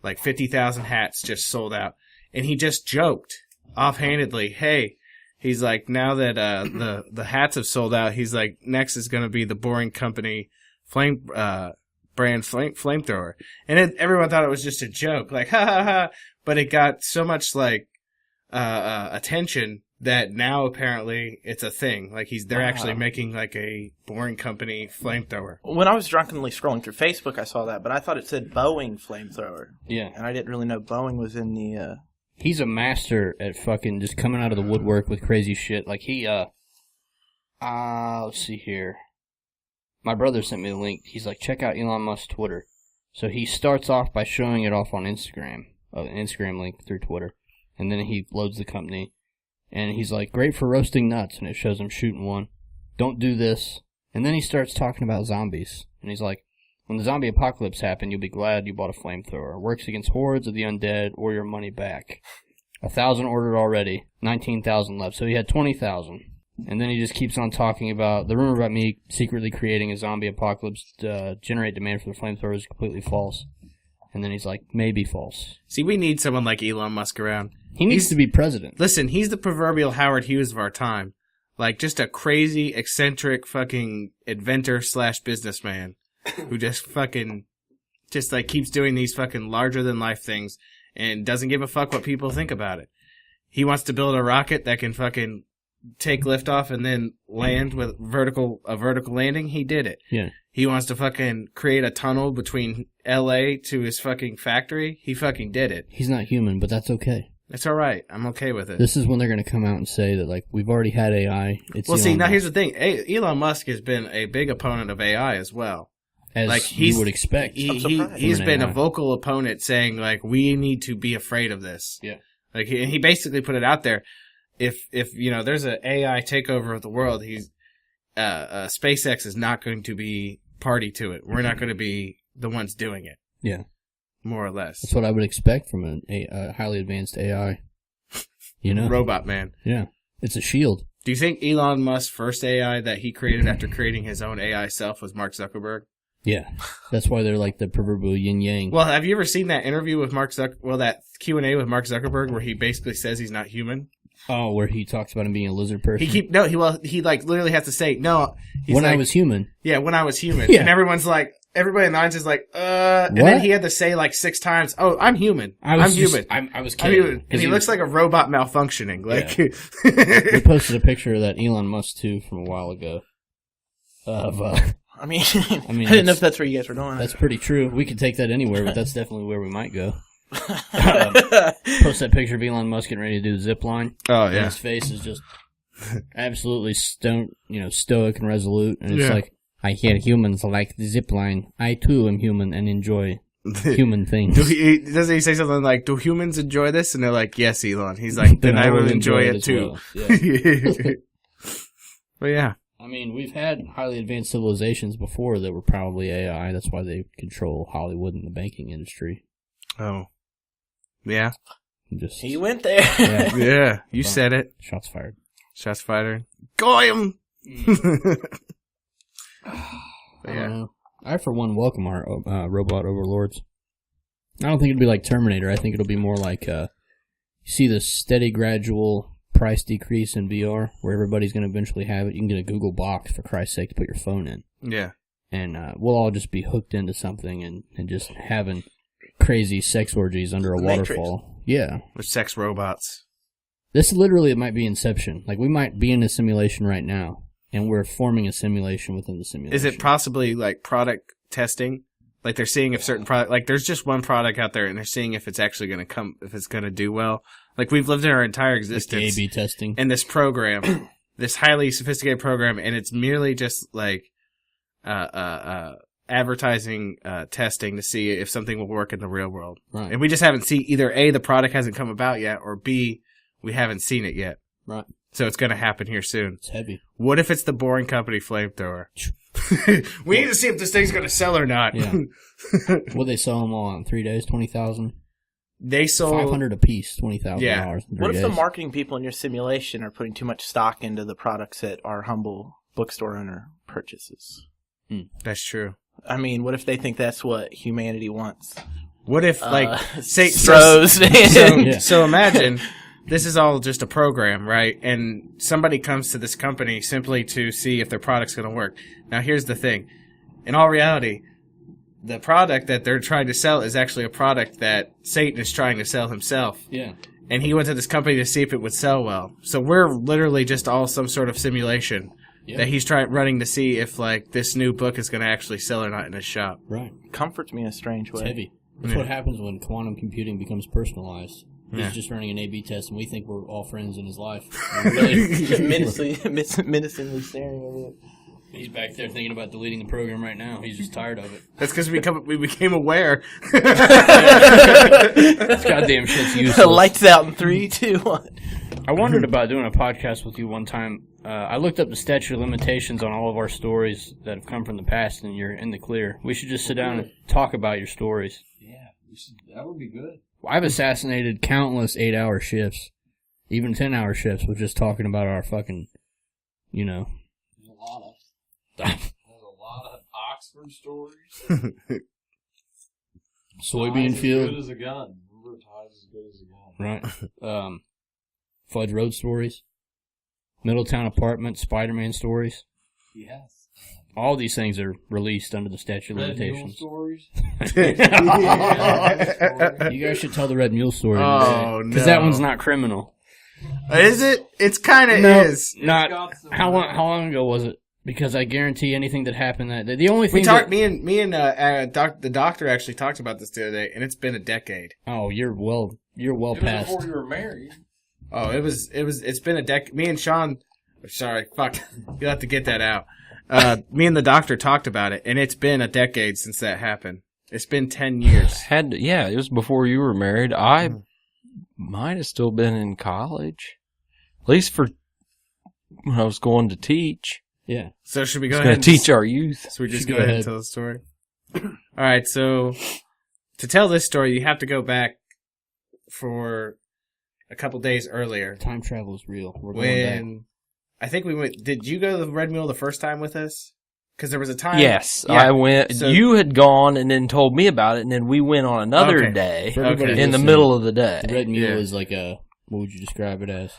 50,000 hats just sold out. And he just joked offhandedly, hey, he's like, now that the hats have sold out, he's like, next is going to be the Boring Company flame brand flamethrower. And everyone thought it was just a joke, like, ha ha ha. But it got so much, like, attention that now apparently it's a thing. Like, they're actually making, like, a Boring Company flamethrower. When I was drunkenly scrolling through Facebook, I saw that, but I thought it said Boeing flamethrower. Yeah. And I didn't really know Boeing was in the, He's a master at fucking just coming out of the woodwork with crazy shit. Like, let's see here. My brother sent me the link. He's like, check out Elon Musk's Twitter. So he starts off by showing it off on Instagram, an Instagram link through Twitter. And then he loads the company. And he's like, great for roasting nuts. And it shows him shooting one. Don't do this. And then he starts talking about zombies. And he's like, when the zombie apocalypse happened, you'll be glad you bought a flamethrower. Works against hordes of the undead or your money back. 1,000 ordered already. 19,000 left. So he had 20,000. And then he just keeps on talking about the rumor about me secretly creating a zombie apocalypse to generate demand for the flamethrower is completely false. And then he's like, maybe false. See, we need someone like Elon Musk around. He needs to be president. Listen, he's the proverbial Howard Hughes of our time. Like, just a crazy, eccentric fucking inventor/businessman who just fucking, just like keeps doing these fucking larger-than-life things and doesn't give a fuck what people think about it. He wants to build a rocket that can fucking take liftoff and then land with a vertical landing. He did it. Yeah. He wants to fucking create a tunnel between LA to his fucking factory. He fucking did it. He's not human, but that's okay. It's all right. I'm okay with it. This is when they're going to come out and say that, like, we've already had AI. It's well, see, Elon now Musk. here's the thing. Elon Musk has been a big opponent of AI as well. As like you would expect. He's been a vocal opponent saying, like, we need to be afraid of this. Yeah. Like, he basically put it out there. If you know, there's an AI takeover of the world, SpaceX is not going to be party to it. We're not going to be the ones doing it. Yeah. More or less. That's what I would expect from a highly advanced AI. You know? Robot man. Yeah. It's a shield. Do you think Elon Musk's first AI that he created after creating his own AI self was Mark Zuckerberg? Yeah. That's why they're like the proverbial yin-yang. Well, have you ever seen that interview with that Q&A with Mark Zuckerberg where he basically says he's not human? Oh, where he talks about him being a lizard person? He like literally has to say, no. When I was human. Yeah, when I was human. Yeah. And everyone's like, everybody in the audience is like, and then he had to say like 6 times, oh, I'm human. I'm human. I was kidding. And he looks like a robot malfunctioning. Like, yeah. We posted a picture of that Elon Musk too from a while ago. I mean, I didn't know if that's where you guys were going. That's pretty true. We could take that anywhere, but that's definitely where we might go. Post that picture of Elon Musk getting ready to do the zip line. Oh, and his face is just absolutely stoic and resolute. And it's like, I hear humans like the zip line. I too am human and enjoy human things. Doesn't he say something like, do humans enjoy this? And they're like, yes, Elon. He's like, then I will enjoy it too. Well. Yeah. But yeah. I mean, we've had highly advanced civilizations before that were probably AI. That's why they control Hollywood and the banking industry. Oh. Yeah. He went there. Yeah. Yeah. You said it. Shots fired. Shots fired. Go him! I don't know. I, for one, welcome our robot overlords. I don't think it'll be like Terminator. I think it'll be more like, you see the steady, gradual price decrease in VR, where everybody's going to eventually have it. You can get a Google box, for Christ's sake, to put your phone in. Yeah. And we'll all just be hooked into something and just having crazy sex orgies under a waterfall. Yeah. With sex robots. This literally, it might be Inception. Like, we might be in a simulation right now, and we're forming a simulation within the simulation. Is it possibly, like, product testing? Like, they're seeing if certain product, like, there's just one product out there, and they're seeing if it's actually going to come, if it's going to do well. Like, we've lived in our entire existence. Like A/B testing. In this program, this highly sophisticated program, and it's merely just, like, advertising testing to see if something will work in the real world. Right. And we just haven't seen, either A, the product hasn't come about yet, or B, we haven't seen it yet. Right. So it's going to happen here soon. It's heavy. What if it's the Boring Company flamethrower? We need to see if this thing's going to sell or not. Yeah. What they sell them all in 3 days? 20,000. They sold $500 a piece. $20,000. Yeah. What if the marketing people in your simulation are putting too much stock into the products that our humble bookstore owner purchases? That's true. I mean, what if they think that's what humanity wants? What if, like, say, so imagine this is all just a program, right? And somebody comes to this company simply to see if their product's going to work. Now, here's the thing. In all reality, the product that they're trying to sell is actually a product that Satan is trying to sell himself. Yeah. And he went to this company to see if it would sell well. So we're literally just all some sort of simulation that he's running to see if like this new book is going to actually sell or not in his shop. Right. Comforts me in a strange way. It's heavy. That's what happens when quantum computing becomes personalized. He's just running an A/B test, and we think we're all friends in his life. Just menacingly staring at it. He's back there thinking about deleting the program right now. He's just tired of it. That's because we became aware. This goddamn shit's useless. Lights out in 3, 2, 1. I wondered about doing a podcast with you one time. I looked up the statute of limitations on all of our stories that have come from the past, and you're in the clear. We should just sit down and talk about your stories. Yeah, that would be good. I've assassinated countless 8-hour shifts, even 10-hour shifts, with just talking about our fucking, There's a lot of Oxford stories. Soybean field. As good as a gun. Remember, Tide's as good as a gun. Right. Fudge Road stories. Middletown apartment, Spider-Man stories. Yes. All these things are released under the statute of Red Mule limitations. stories. You guys should tell the Red Mule story. Oh, Because that one's not criminal. Is it? It's kind of is. Not. How long ago was it? Because I guarantee anything that happened the only thing We talked. Me and the doctor actually talked about this the other day, and it's been a decade. Oh, you're well past. Before you were married. Oh, it's been a decade. Me and Sean. Sorry, fuck. You'll have to get that out. Me and the doctor talked about it, and it's been a decade since that happened. It's been 10 years. It was before you were married. I might have still been in college, at least for when I was going to teach. Yeah. So should we go I was ahead going to teach our youth. So we just go ahead and tell the story? All right, so to tell this story, you have to go back for a couple days earlier. Time travel is real. We're going back. I think we went. Did you go to the Red Mule the first time with us? Because there was a time. Yes, Yeah. I went. So- you had gone and then told me about it, and then we went on another day For everybody Okay. in the listening, middle of the day. the Red Mule Yeah. is like a, what would you describe it as?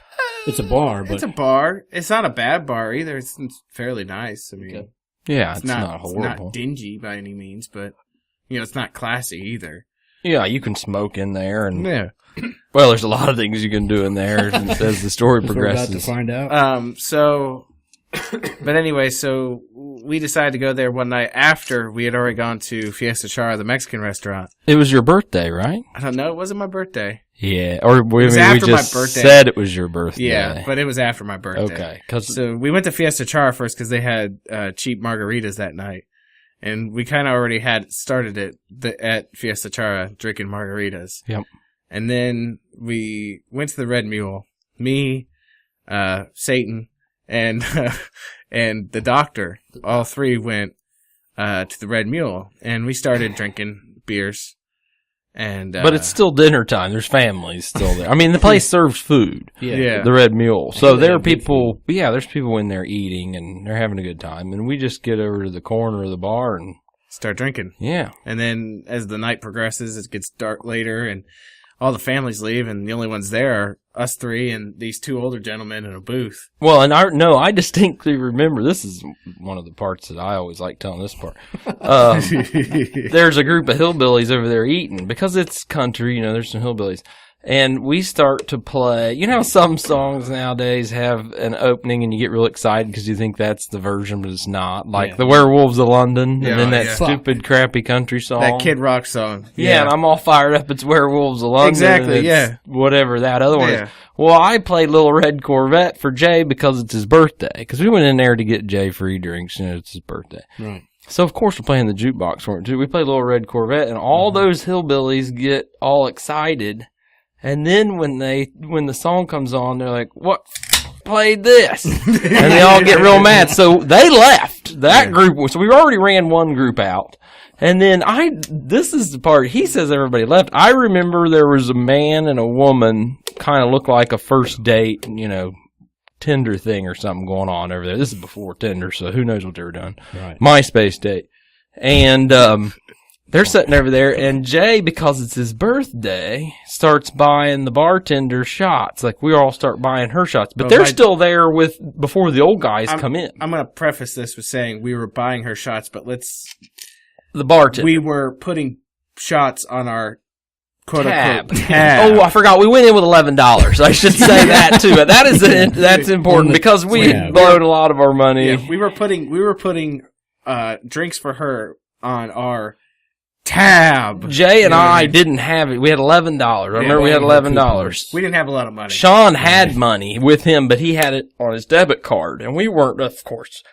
It's a bar, but It's a bar. It's not a bad bar either. It's fairly nice. I mean, Okay. Yeah, it's not It's horrible. not dingy by any means, but it's not classy either. Yeah, you can smoke in there, and Yeah. well, there's a lot of things you can do in there as the story we're about to progresses. find out. But anyway, so we decided to go there one night after we had already gone to Fiesta Chara, the Mexican restaurant. It was your birthday, right? I don't know. It wasn't my birthday. Yeah, or we after my just birthday. said it was your birthday. Yeah, but it was after my birthday. Okay, because So we went to Fiesta Chara first because they had cheap margaritas that night. And we kind of already had started it at Fiesta Chara drinking margaritas. Yep. And then we went to the Red Mule. Me, Satan, and and the doctor. All three went to the Red Mule, and we started drinking beers. And but it's still dinner time. There's families still there. I mean, the place serves food. yeah. The Red Mule. So they there are have good people. Yeah, there's people in there eating and they're having a good time. And we just get over to the corner of the bar and start drinking. yeah. And then as the night progresses, it gets dark later, and all the families leave, and the only ones there are us three and these two older gentlemen in a booth. Well, and I distinctly remember, this is one of the parts that I always like telling this part. There's a group of hillbillies over there eating, because it's country, there's some hillbillies. And we start to play, how some songs nowadays have an opening and you get real excited because you think that's the version, but it's not. Like the Werewolves of London, Yeah, and then that yeah. stupid crappy country song. That Kid Rock song. Yeah, and I'm all fired up. It's Werewolves of London. Exactly, and it's yeah. whatever that other one Yeah. is. Well, I played Little Red Corvette for Jay because it's his birthday. Because we went in there to get Jay free drinks, it's his birthday. Right. So, of course, we're playing the jukebox for it, too. We play Little Red Corvette, and all those hillbillies get all excited. And then when the song comes on, they're like, "What? Played this?" And they all get real mad. So they left that group. So we already ran one group out. And then this is the part, he says everybody left. I remember there was a man and a woman, kind of looked like a first date, Tinder thing or something going on over there. This is before Tinder, so who knows what they were doing. Right. MySpace date. And, they're sitting over there, and Jay, because it's his birthday, starts buying the bartender shots. Like, we all start buying her shots. But they're still there before the old guys come in. I'm going to preface this with saying we were buying her shots, but let's The bartender. we were putting shots on our Tab. quote-unquote tab. Oh, I forgot. We went in with $11. I should say that too. That's important because we blowed a lot of our money. Yeah, we were putting drinks for her on our tab. Jay and I didn't have it. We had $11. I remember we had $11. We didn't have a lot of money. Sean had money with him, but he had it on his debit card, and we weren't, of course.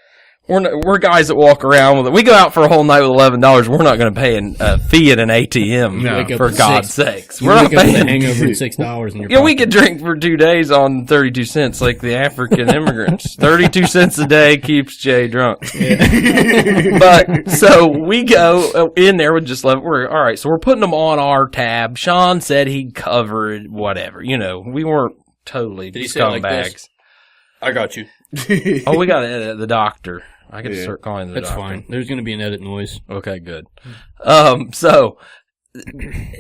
We're guys that walk around with it. We go out for a whole night with $11. We're not going to pay a fee at an ATM, for God's sakes. We're not paying. Hangover at $6 in your Yeah, we could drink for 2 days on 32 cents like the African immigrants. 32 cents a day keeps Jay drunk. But, so we go in there with just all right, so we're putting them on our tab. Sean said he'd cover it, whatever. We weren't totally Did he say it like scumbags. this? I got you. Oh, we got to edit the doctor. I got to start calling the That's doctor. fine. There's going to be an edit noise. Okay, good. So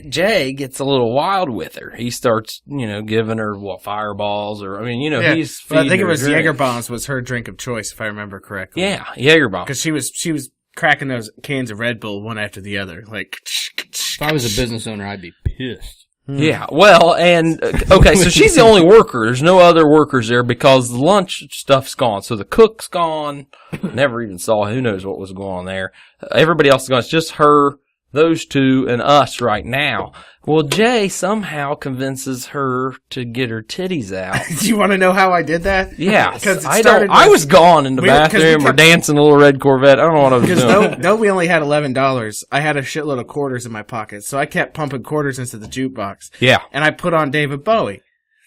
Jay gets a little wild with her. He starts, giving her fireballs or he's feeding I think it her was drinks. Jaeger bombs was her drink of choice, if I remember correctly. Yeah, Jaeger bombs. Because she was cracking those cans of Red Bull one after the other, like. If I was a business owner, I'd be pissed. Yeah, well, and okay, so she's the only worker. There's no other workers there because the lunch stuff's gone. So the cook's gone. Never even saw. Who knows what was going on there? Everybody else is gone. It's just her, those two, and us right now. Well, Jay somehow convinces her to get her titties out. Do you want to know how I did that? Yeah, Because I was gone in the bathroom or dancing a little red Corvette. I don't know what I was doing. Because though we only had $11, I had a shitload of quarters in my pocket, so I kept pumping quarters into the jukebox. Yeah. And I put on David Bowie.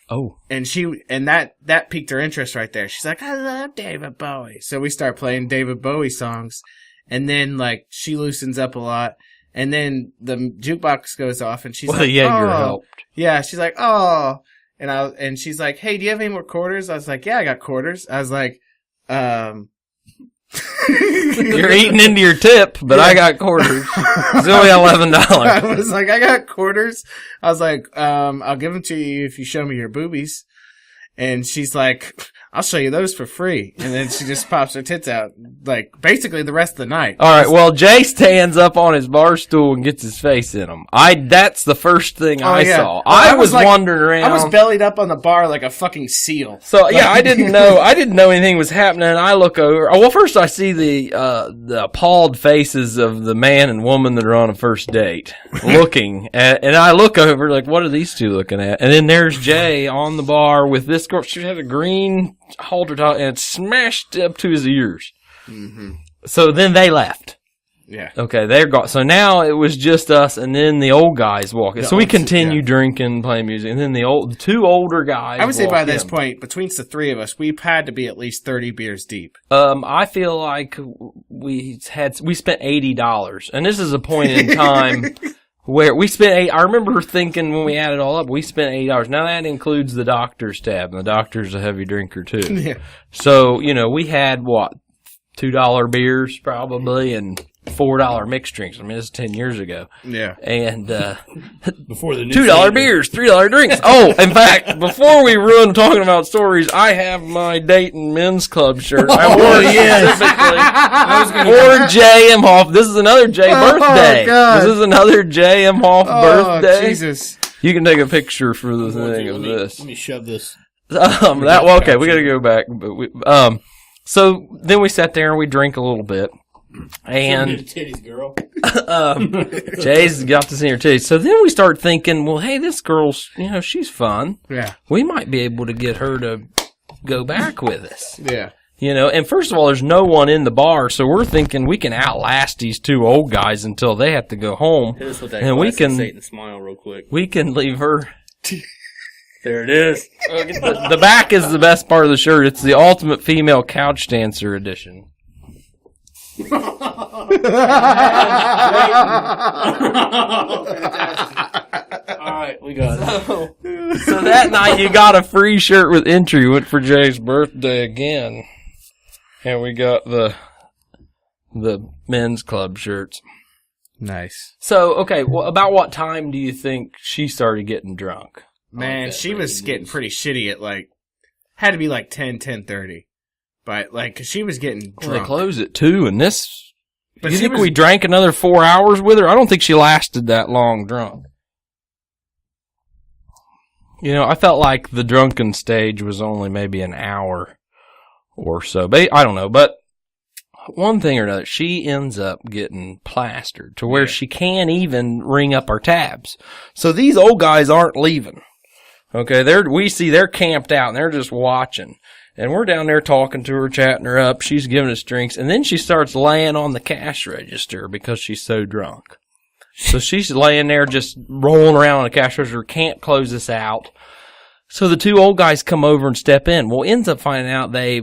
Oh. And that piqued her interest right there. She's like, I love David Bowie. So we start playing David Bowie songs, and then she loosens up a lot. And then the jukebox goes off, and she's like, Jaeger oh. helped. Yeah, she's like, oh. And she's like, hey, do you have any more quarters? I was like, yeah, I got quarters. I was like, You're eating into your tip, but I got quarters. It's only $11. I was like, I got quarters. I was like, I'll give them to you if you show me your boobies. And she's like, I'll show you those for free. And then she just pops her tits out, basically the rest of the night. All right, well, Jay stands up on his bar stool and gets his face in them. That's the first thing I saw. Well, I was wandering around. I was bellied up on the bar like a fucking seal. So, yeah, I didn't know anything was happening. I look over. Well, first I see the appalled faces of the man and woman that are on a first date looking. And I look over, like, what are these two looking at? And then there's Jay on the bar with this girl. She had a green halter top and it's smashed up to his ears. Mm-hmm. So then they left. Yeah. Okay, they're gone. So now it was just us, and then the old guys walk in. So we continue drinking, playing music, and then the two older guys. I would say by this in. point, between the three of us, we've had to be at least 30 beers deep. I feel like we spent $80, and this is a point in time where we spent I remember thinking when we added it all up, we spent $80. Now that includes the doctor's tab, and the doctor's a heavy drinker too. Yeah. So we had what, $2 beers probably, and $4 mixed drinks. I mean, this is 10 years ago. Yeah. And Before the new $2 beers, $3 drinks. Oh, in fact, before we ruin talking about stories, I have my Dayton Men's Club shirt. I wore it specifically for J. M. Hoff. This is another J birthday. God. This is another J. M. Hoff birthday. Jesus. You can take a picture for the thing of this. Let me shove this. Okay, we got to go back. But so then we sat there and we drank a little bit. And titties, girl. Jay's got to see her titties. So then we start thinking, well, hey, this girl's, she's fun. Yeah. We might be able to get her to go back with us. Yeah. And first of all, there's no one in the bar, so we're thinking we can outlast these two old guys until they have to go home. Hit us with that and we can Satan smile real quick. We can leave her. There it is. The back is the best part of the shirt. It's the ultimate female couch dancer edition. All right, we got it. So that night you got a free shirt with entry. Went for Jay's birthday again, and we got the men's club shirts. Nice. So okay, well, about what time do you think she started getting drunk? Man, she was getting pretty shitty at had to be 10:30. But 'cause she was getting drunk. Well, they close at 2, and this But you she think was- we drank another 4 hours with her? I don't think she lasted that long drunk. You know, I felt like the drunken stage was only maybe an hour or so. But I don't know. But one thing or another, she ends up getting plastered to where she can't even ring up our tabs. So these old guys aren't leaving. Okay, we see they're camped out and they're just watching. And we're down there talking to her, chatting her up. She's giving us drinks. And then she starts laying on the cash register because she's so drunk. So she's laying there just rolling around on the cash register, can't close us out. So the two old guys come over and step in. Well, ends up finding out they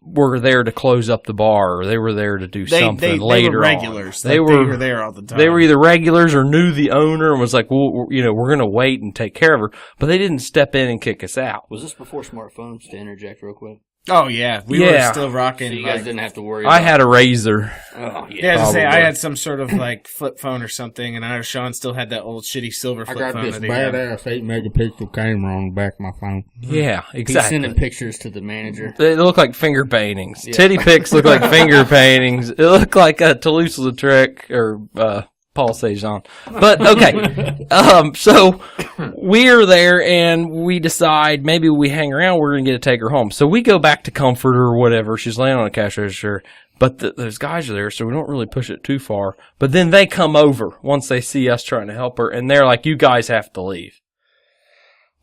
were there to close up the bar, or they were there to do something later they were regulars. on. They were there all the time. They were either regulars or knew the owner and was like, well, you know, we're going to wait and take care of her. But they didn't step in and kick us out. Was this before smartphones, to interject real quick? Oh, yeah. We were still rocking. So you guys didn't have to worry I had a Razor. Oh, Yeah, as I say, I had some sort of like flip phone or something, and I know Sean still had that old shitty silver flip phone. I got this that he had. badass 8-megapixel camera on the back of my phone. Yeah, He's exactly. sending pictures to the manager. They look like finger paintings. Yeah. Titty pics look like finger paintings. It looked like a Toulouse-Lautrec or Paul Cezanne. But, okay. So we're there and we decide maybe we hang around, we're going to take her home. So we go back to Comforter or whatever. She's laying on a cash register. But those guys are there, so we don't really push it too far. But then they come over once they see us trying to help her, and they're like, you guys have to leave.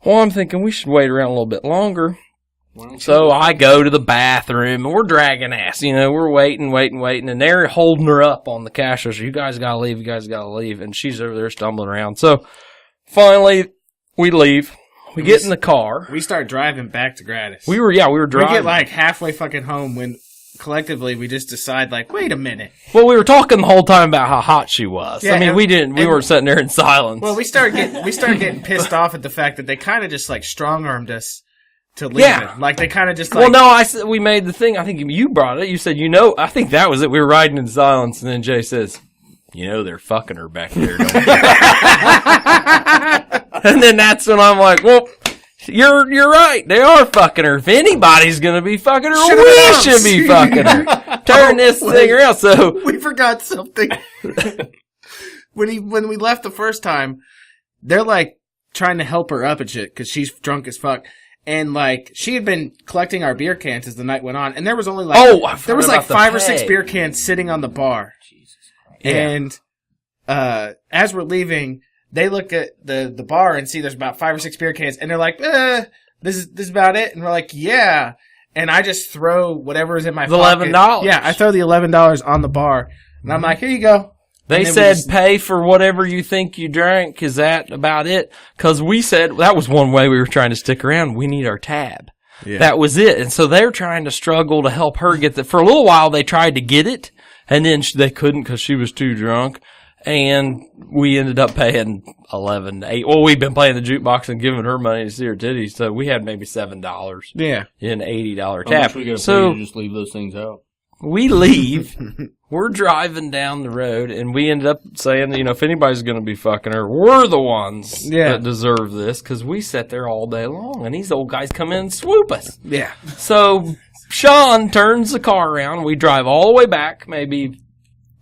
Well, I'm thinking we should wait around a little bit longer. So I go to the bathroom, and we're dragging ass. You know, we're waiting, and they're holding her up on the cash register. You guys gotta leave, and she's over there stumbling around. So finally, we leave. We get in the car. We start driving back to Gratis. We were driving. We get like halfway fucking home when collectively we just decide like, wait a minute. Well, we were talking the whole time about how hot she was. Yeah, I mean, we weren't sitting there in silence. Well, we started getting pissed off at the fact that they kind of just like strong-armed us to leave Yeah. it. Like they kind of just like... Well, no, we made the thing. I think you brought it. You said, I think that was it. We were riding in silence, and then Jay says, they're fucking her back there, don't they? And then that's when I'm like, well, you're right. They are fucking her. If anybody's going to be fucking her, we should be fucking her. Turn this thing around. So we forgot something. When we left the first time, they're like trying to help her up and shit because she's drunk as fuck. And like she had been collecting our beer cans as the night went on, and there was only like there was like 5 or 6 beer cans sitting on the bar. Jesus Christ. And as we're leaving, they look at the bar and see there's about 5 or 6 beer cans, and they're like, this is about it. And we're like, yeah. And I just throw whatever is in my pocket. $11. Yeah, I throw the $11 on the bar, and I'm like, here you go. They said pay for whatever you think you drank. Is that about it? Because we said that was one way we were trying to stick around. We need our tab. Yeah. That was it. And so they're trying to struggle to help her get that. For a little while, they tried to get it, and then they couldn't because she was too drunk. And we ended up paying $11 to $8. Well, we've been playing the jukebox and giving her money to see her titties, so we had maybe $7. Yeah, in $80 tab. How much we gotta pay to just leave those things out? We leave. We're driving down the road, and we ended up saying, if anybody's going to be fucking her, we're the ones that deserve this, because we sat there all day long, and these old guys come in and swoop us. Yeah. So Sean turns the car around. We drive all the way back, maybe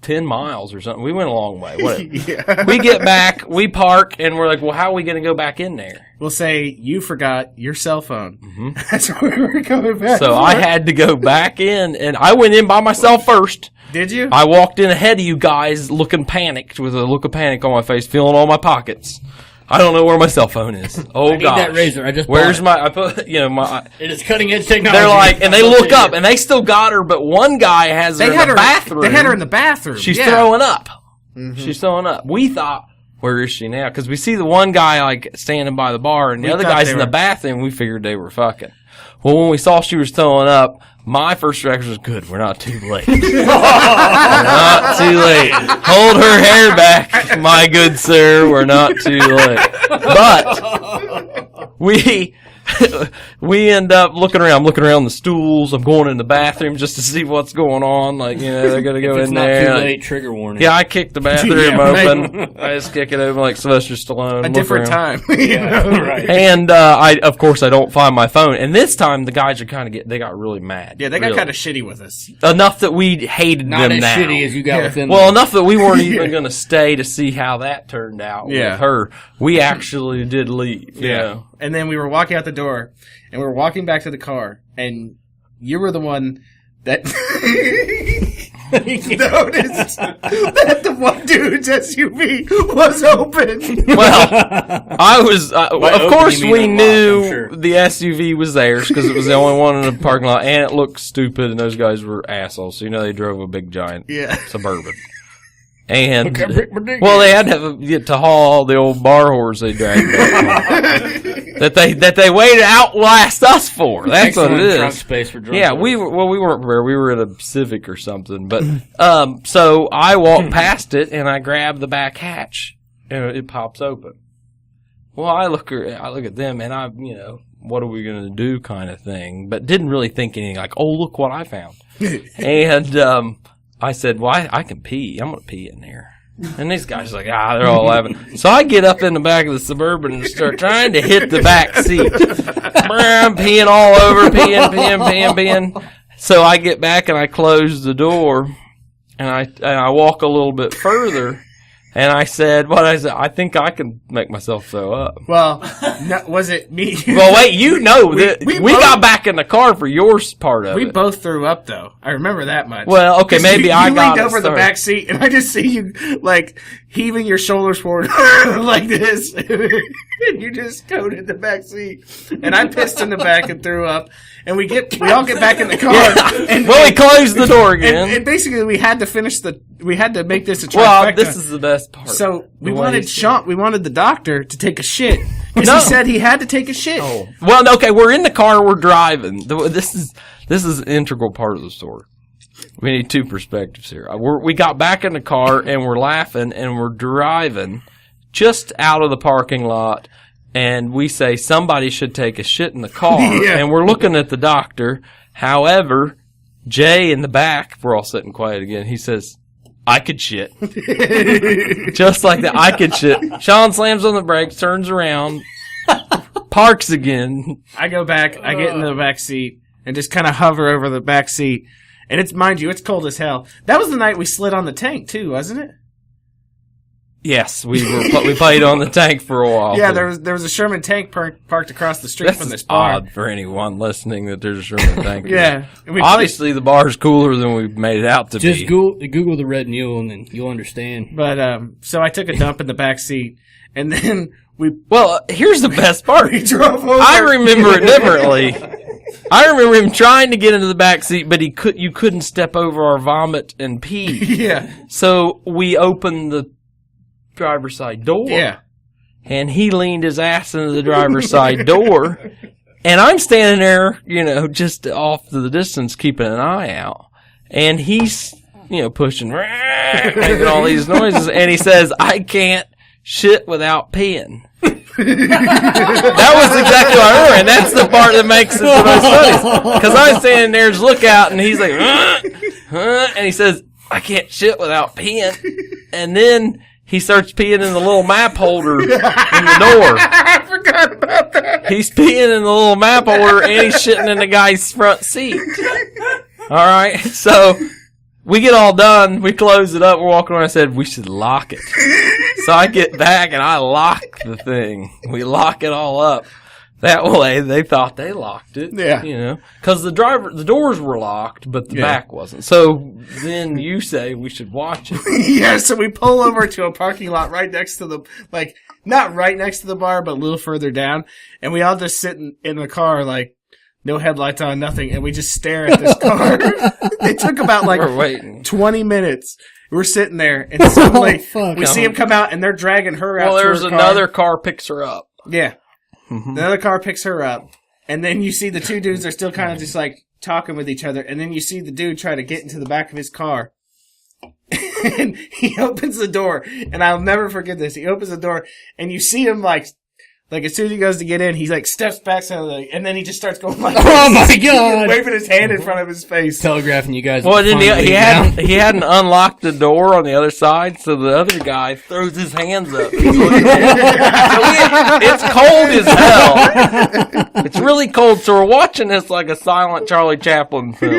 10 miles or something. We went a long way. Whatever. Yeah. We get back, we park, and we're like, well, how are we going to go back in there? We'll say you forgot your cell phone. Mm-hmm. That's where we were coming back. So I had to go back in, and I went in by myself first. Did you? I walked in ahead of you guys looking panicked with a look of panic on my face, feeling all my pockets. I don't know where my cell phone is. Oh, I need that razor. I just Where's bought it. I put, my... It is cutting edge technology. They're like, and they look up, and they still got her, but one guy has her in the bathroom. They had her in the bathroom. She's throwing up. Mm-hmm. She's throwing up. We thought, where is she now? Because we see the one guy, like, standing by the bar, and the other guy's in the bathroom. We figured they were fucking. Well, when we saw she was throwing up, my first reaction was, good, we're not too late. We're not too late. Hold her hair back, my good sir. We're not too late. But we we end up looking around. I'm looking around the stools. I'm going in the bathroom just to see what's going on. Like, they're going to go If it's in not there. too Like, late, trigger warning. yeah, I kicked the bathroom open. I just kick it open like Sylvester Stallone. A different time. Right. And of course, I don't find my phone. And this time, the guys are they got really mad. Yeah, they got really. kind of shitty with us. Enough that we hated Not them as now. shitty as you got with them. Well, enough that we weren't even going to stay to see how that turned out Yeah. with her. We actually did leave. You know? And then we were walking out the door, and we were walking back to the car, and you were the one that noticed that the one dude's SUV was open. Well, I was. Of open, course, you mean we unlocked, knew I'm sure. the SUV was theirs because it was the only one in the parking lot, and it looked stupid, and those guys were assholes. So they drove a big giant Yeah. Suburban. And well, they had to haul all the old bar whores they dragged back that they waited to outlast us for. That's what it is. Trunk space for drunk Yeah, boys. we weren't there. We were at a Civic or something. But so I walked past it and I grabbed the back hatch and it pops open. Well, I look at them and what are we gonna do kind of thing, but didn't really think anything like, oh, look what I found. And I said, well, I can pee. I'm going to pee in there. And these guys are like, they're all laughing. So I get up in the back of the Suburban and start trying to hit the back seat. I'm peeing all over, peeing. So I get back and I close the door and I walk a little bit further. And I said, I think I can make myself throw up. Well, no, was it me? Well, wait, we both- got back in the car for your part of We it. both threw up, though. I remember that much. Well, okay, 'Cause maybe you I got leaned it over the started. back seat, and I just see you, like, heaving your shoulders forward like this. And you just go in the back seat. And I pissed in the back and threw up. And we all get back in the car. And, Well, we closed the door again. and basically, we had to make this a trifecta. Well, this is the best part. So we The way wanted it's- we wanted the doctor to take a shit. Because No. he said he had to take a shit. Oh. Well, okay, we're in the car, we're driving. This is an integral part of the story. We need two perspectives here. We got back in the car and we're laughing and we're driving just out of the parking lot. And we say somebody should take a shit in the car. Yeah. And we're looking at the doctor. However, Jay in the back, we're all sitting quiet again. He says, I could shit. Just like that. I could shit. Sean slams on the brakes, turns around, parks again. I go back, I get into the back seat, and just kind of hover over the back seat. And it's cold as hell. That was the night we slid on the tank, too, wasn't it? Yes, we played on the tank for a while. Yeah, there was a Sherman tank parked across the street That's from this bar. odd for anyone listening that there's a Sherman tank. Yeah. And we Obviously, the bar's cooler than we've made it out to Just be. Google the red mule and then you'll understand. But, so I took a dump in the back seat, and then Well, here's the best part. we drove over. I remember it differently. I remember him trying to get into the back seat, but you couldn't step over our vomit and pee. Yeah. So we opened the driver's side door. Yeah. And he leaned his ass into the driver's side door. And I'm standing there, just off to the distance, keeping an eye out. And he's, pushing, making all these noises. And he says, I can't shit without peeing. That was exactly what I remember. And that's the part that makes it the most funny. Because I'm standing there, just look out, and he's like, and he says, I can't shit without peeing. And then he starts peeing in the little map holder in the door. I forgot about that. He's peeing in the little map holder and he's shitting in the guy's front seat. All right. So we get all done. We close it up. We're walking around. I said, we should lock it. So I get back and I lock the thing. We lock it all up. That way they thought they locked it. Yeah. Because the doors were locked, but the back wasn't. So then you say we should watch it. Yeah, so we pull over to a parking lot right next to not right next to the bar, but a little further down. And we all just sit in the car, no headlights on, nothing. And we just stare at this car. It took about We're waiting. 20 minutes. We're sitting there, and suddenly fuck. we see him come out, and they're dragging her out. Well, to there's her car. another car picks her up. Yeah. Another car picks her up, and then you see the two dudes are still kind of just talking with each other, and then you see the dude try to get into the back of his car. And he opens the door, and I'll never forget this. He opens the door, and you see him Like, as soon as he goes to get in, he, like, steps back, and then he just starts going like Oh, this. my God. Waving his hand in front of his face. Telegraphing you guys. Well, then finally he hadn't unlocked the door on the other side, so the other guy throws his hands up. It's cold as hell. It's really cold, so we're watching this like a silent Charlie Chaplin film.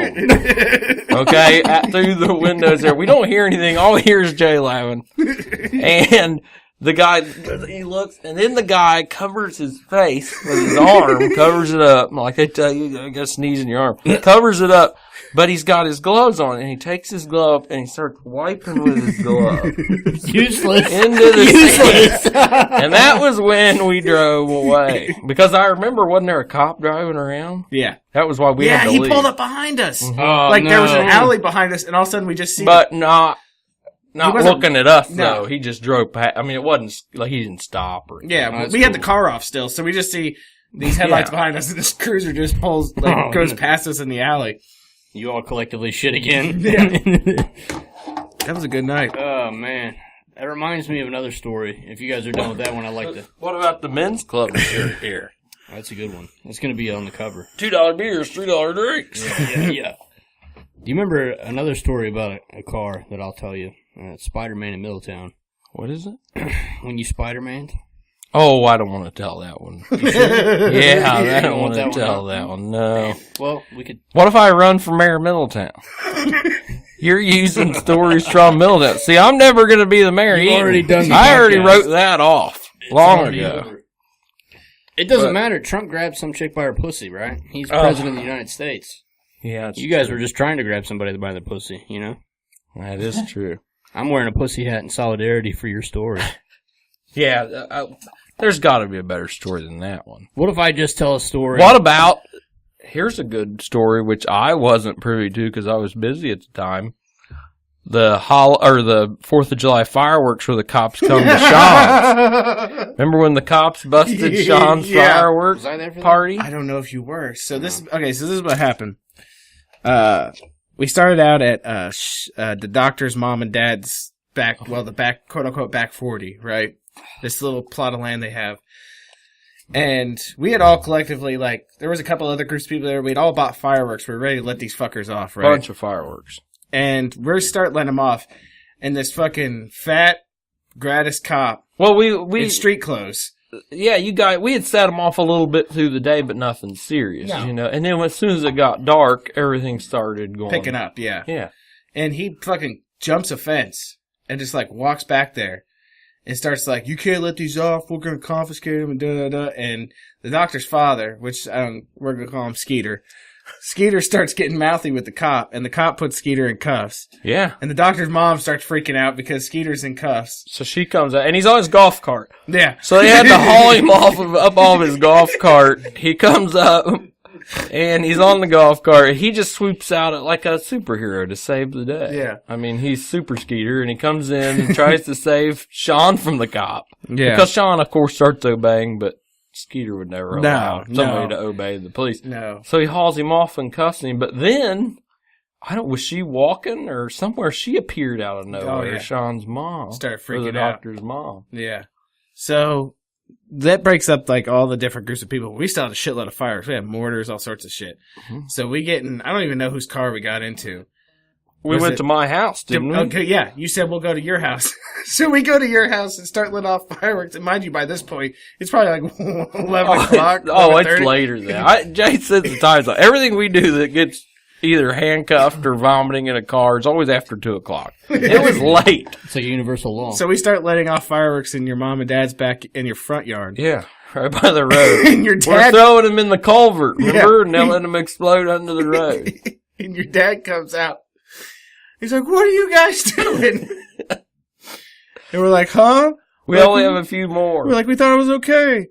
Okay, through the windows there. We don't hear anything. All we hear is Jay laughing. And the guy, he looks, and then the guy covers his face with his arm, covers it up. Like they tell you, you gotta sneeze in your arm. He covers it up, but he's got his gloves on, and he takes his glove and he starts wiping with his glove. Useless. Into the sand. And that was when we drove away. Because I remember, wasn't there a cop driving around? Yeah. That was why we had to he leave. pulled up behind us. Oh, Like, there was an no. alley behind us, and all of a sudden we just see... But not wasn't- looking at us, No. though. He just drove past. I mean, it wasn't like he didn't stop or anything. Yeah, Oh, that's we had the cool. car off still, so we just see these headlights Yeah. behind us, and this cruiser just pulls, like, Oh, goes man. past us in the alley. You all collectively shit again. That was a good night. Oh, man. That reminds me of another story. If you guys are done with that one, I'd like to... What about the men's club shirt here? That's a good one. It's going to be on the cover. $2 beers, $3 drinks. Yeah. Do you remember another story about a car that I'll tell you? Spider-Man in Middletown. What is it? When you Spider-Man? Oh, I don't want to tell that one. Yeah, I don't want to that one tell out? that one. No. Well, we could... What if I run for mayor of Middletown? You're using stories from Middletown. See, I'm never going to be the mayor. You've either. already done the I already podcast. wrote that off long ago. It doesn't But- matter. Trump grabbed some chick by her pussy, right? He's Oh. president of the United States. Yeah, it's You guys true. were just trying to grab somebody by their pussy, you know? That is true. I'm wearing a pussy hat in solidarity for your story. Yeah, there's got to be a better story than that one. What if I just tell a story? What about? Here's a good story which I wasn't privy to because I was busy at the time. The 4th of July fireworks where the cops come to Sean's. Remember when the cops busted Sean's Yeah. fireworks Was I there for that? party? I don't know if you were. So this is what happened. We started out at the doctor's mom and dad's the quote unquote back 40, right? This little plot of land they have. And we had all collectively, like, there was a couple other groups of people there. We'd all bought fireworks. We were ready to let these fuckers off, right? Bunch of fireworks. And we're start letting them off. And this fucking fat, gratis cop Well, in we street clothes. yeah, we had set them off a little bit through the day, but nothing serious, No. you know. And then as soon as it got dark, everything started going Picking up, yeah. Yeah. And he fucking jumps a fence and just like walks back there and starts like, you can't let these off. We're going to confiscate them and da-da-da. And the doctor's father, which we're going to call him Skeeter. Skeeter starts getting mouthy with the cop, and the cop puts Skeeter in cuffs. Yeah. And the doctor's mom starts freaking out because Skeeter's in cuffs. So she comes out, and he's on his golf cart. Yeah. So they had to haul him up off his golf cart. He comes up, and he's on the golf cart. He just swoops out like a superhero to save the day. Yeah. I mean, he's Super Skeeter, and he comes in and tries to save Sean from the cop. Yeah. Because Sean, of course, starts obeying, but Skeeter would never allow No. somebody to obey the police. No. So he hauls him off and cuffs him. But then, was she walking or somewhere? She appeared out of nowhere. yeah. Sean's mom. Started or the freaking out. doctor's mom. Yeah. So that breaks up like all the different groups of people. We still had a shitload of fireworks. We had mortars, all sorts of shit. Mhm. So we I don't even know whose car we got into. We Was went it- to my house, didn't we? Okay, yeah. You said we'll go to your house. So we go to your house and start letting off fireworks. And mind you, by this point, it's probably like 11 o'clock. It's 11:30. later than Jay says the time's like everything we do that gets either handcuffed or vomiting in a car is always after 2 o'clock. It was late. It's like a universal law. So we start letting off fireworks in your mom and dad's back in your front yard. Yeah, right by the road. And your We're dad, throwing them in the culvert, remember? Yeah. And then letting them explode under the road. and your dad comes out. He's like, "What are you guys doing?" And we're like, "Huh?" We Like, only have a few more. We're like, "We thought it was okay." And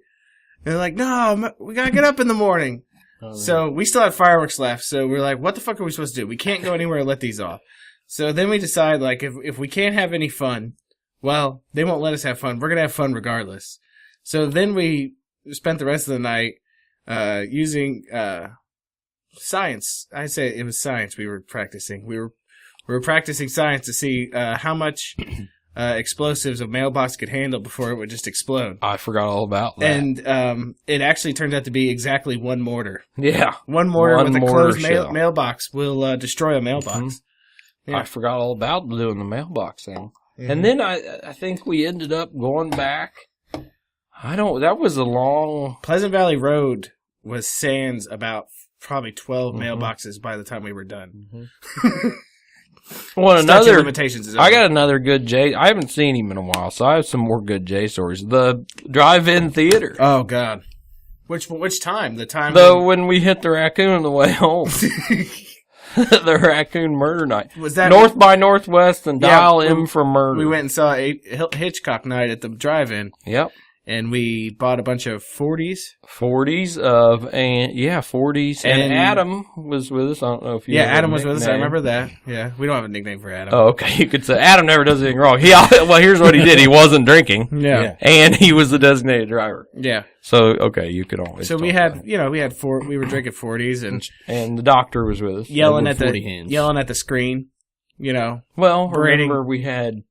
they're like, "No, we gotta get up in the morning." So we still have fireworks left. So we're like, "What the fuck are we supposed to do? We can't go anywhere and let these off." So then we decide, like, if we can't have any fun, well, they won't let us have fun. We're gonna have fun regardless. So then we spent the rest of the night using science. I say it was science we were practicing. We were practicing science to see how much explosives a mailbox could handle before it would just explode. I forgot all about that. And it actually turned out to be exactly one mortar. Yeah. One mortar with a mortar closed shell. mailbox will destroy a mailbox. Yeah. I forgot all about doing the mailbox thing. Mhm. And then I think we ended up going back. That was a long... Pleasant Valley Road was sans about probably 12 mailboxes by the time we were done. Well, Statute of another... limitations is over. I got another good Jay. I haven't seen him in a while, so I have some more good Jay stories. The drive-in theater. Oh, God. Which time? The time When we hit the raccoon on the way home. The raccoon murder night. Was that North by Northwest and Yeah, Dial M for Murder? we went and saw a Hitchcock night at the drive-in, Yep. and we bought a bunch of 40s. 40s. And Adam was with us. I don't know if you Yeah, have a Adam was with us. I nickname. remember that. Yeah, we don't have a nickname for Adam. Oh, okay. You could say Adam never does anything wrong. Well, here's what he did. He wasn't drinking, Yeah. and he was the designated driver. Yeah. So, okay, you could always. So talk we about had, it. we were drinking 40s and And the doctor was with us. yelling Over at 40 hands. yelling at the screen, Well, Berating- remember we had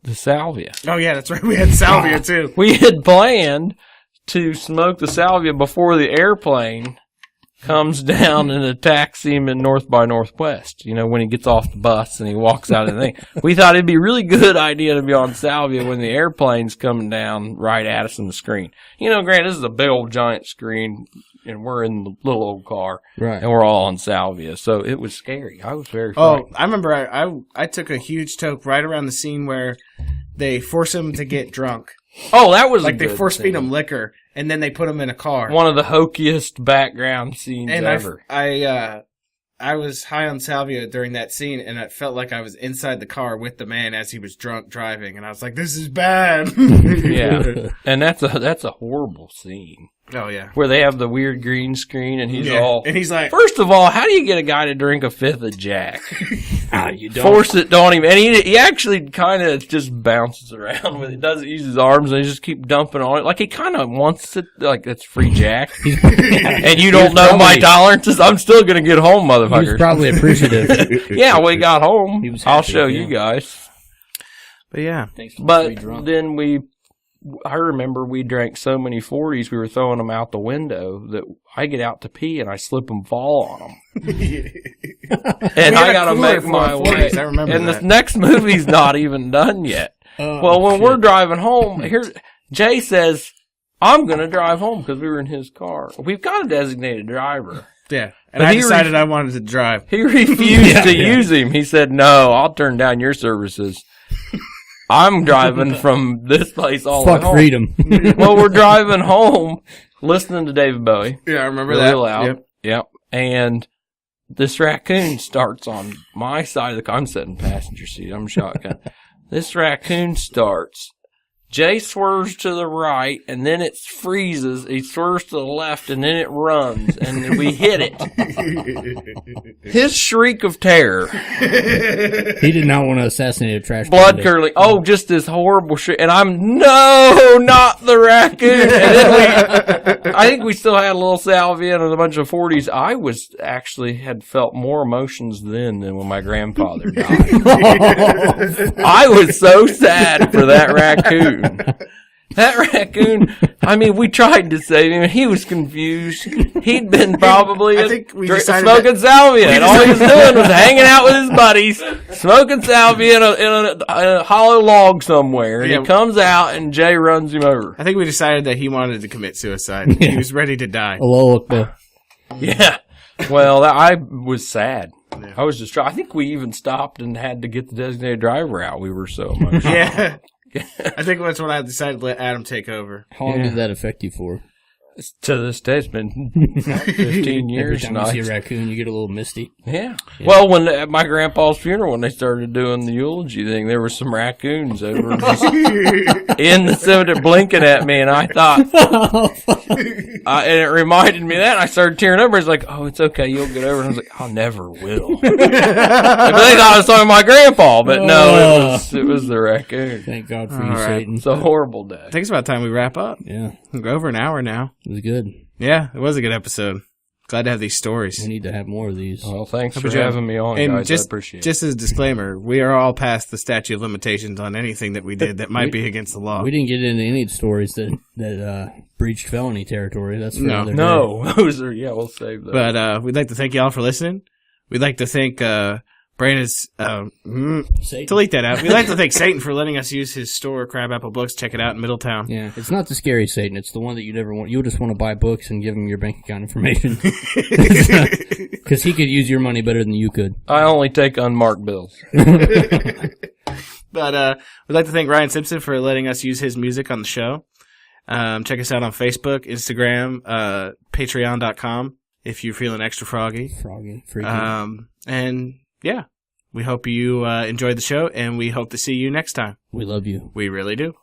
the salvia. Oh yeah, that's right. We had salvia too. We had planned to smoke the salvia before the airplane comes down and attacks him in North by Northwest. When he gets off the bus and he walks out of the thing. We thought it'd be a really good idea to be on salvia when the airplane's coming down right at us on the screen. Grant, this is a big old giant screen, and we're in the little old car, Right. and we're all on salvia. So it was scary. I was very Oh, frightened. I remember I took a huge toke right around the scene where they force him to get drunk. Oh, that was Like a they good force feed scene. him liquor and then they put him in a car. One of the hokiest background scenes And ever. I was high on salvia during that scene, and I felt like I was inside the car with the man as he was drunk driving, and I was like, "This is bad." Yeah, and that's a horrible scene Oh yeah. where they have the weird green screen, and he's Yeah. all. And he's like, First of all, how do you get a guy to drink a fifth of Jack? You don't. Force it, don't even. And he actually kind of just bounces around with it. Doesn't use his arms, and he just keep dumping on it. Like he kind of wants it. Like it's free Jack, and you don't know my tolerances. I'm still gonna get home, He was motherfucker. probably appreciative. Yeah, we got home. He was I'll happy, show yeah. you guys. but yeah. Thanks for the But free drunk. then I remember we drank so many 40s, we were throwing them out the window that I get out to pee and I slip and fall on them. And I got to make my way. I remember And that. the next movie's not even done yet. Well, when we're driving home, Jay says, I'm going to drive home because we were in his car. We've got a designated driver. Yeah. And But I he decided I wanted to drive. He refused to use him. He said, no, I'll turn down your services. I'm driving from this place all the way Fuck home. freedom. Well, we're driving home listening to David Bowie. Yeah, I remember Really that. loud. Yep. And this raccoon starts on my side of the car. I'm sitting passenger seat. I'm shotgun. This raccoon starts. Jay swerves to the right, and then it freezes. He swerves to the left, and then it runs, and we hit it. His shriek of terror. He did not want to assassinate a trash Blood bandit. curdling. Oh, just this horrible shit. And I'm, no, not the raccoon. And then I think we still had a little salvia and a bunch of 40s. I had felt more emotions then than when my grandfather died. I was so sad for that raccoon. That raccoon, I mean, we tried to save him, and he was confused. He'd been probably I think we decided smoking salvia, and all he was doing was hanging out with his buddies, smoking salvia in a hollow log somewhere. And Yeah. he comes out, and Jay runs him over. I think we decided that he wanted to commit suicide. He was ready to die. Allahu Akbar. Yeah. Well, I was sad. Yeah. I was distraught. I think we even stopped and had to get the designated driver out. We were so emotional. Yeah. I think that's when I decided to let Adam take over. How long did that affect you for? To this day, it's been 15 years Every now. time you see a raccoon, you get a little misty. Yeah. Well, when at my grandpa's funeral, when they started doing the eulogy thing, there were some raccoons over just in the cemetery blinking at me, and I thought, and it reminded me of that, and I started tearing up. He's like, "Oh, it's okay, you'll get over it." And I was like, "I never will." But they thought I was talking to my grandpa, but no, it was the raccoon. Thank God for All you, right. Satan. It's a horrible day. I think it's about time we wrap up. Yeah, We're over an hour now. it was good. Yeah, it was a good episode. Glad to have these stories. We need to have more of these. Well, thanks for Good job. having me on, And guys. I appreciate it. Just as a disclaimer, we are all past the statute of limitations on anything that we did that might be against the law. We didn't get into any stories that breached felony territory. That's for another day. No, those are, we'll save those. But we'd like to thank you all for listening. We'd like to thank Brandon's Satan. delete that out. We'd like to thank Satan for letting us use his store, Crabapple Books. Check it out in Middletown. Yeah, it's not the scary Satan. It's the one that you never want. You'll just want to buy books and give him your bank account information. Because he could use your money better than you could. I only take unmarked bills. But we'd like to thank Ryan Simpson for letting us use his music on the show. Check us out on Facebook, Instagram, Patreon.com if you're feeling extra froggy. Freaky. And yeah, we hope you enjoyed the show, and we hope to see you next time. We love you. We really do.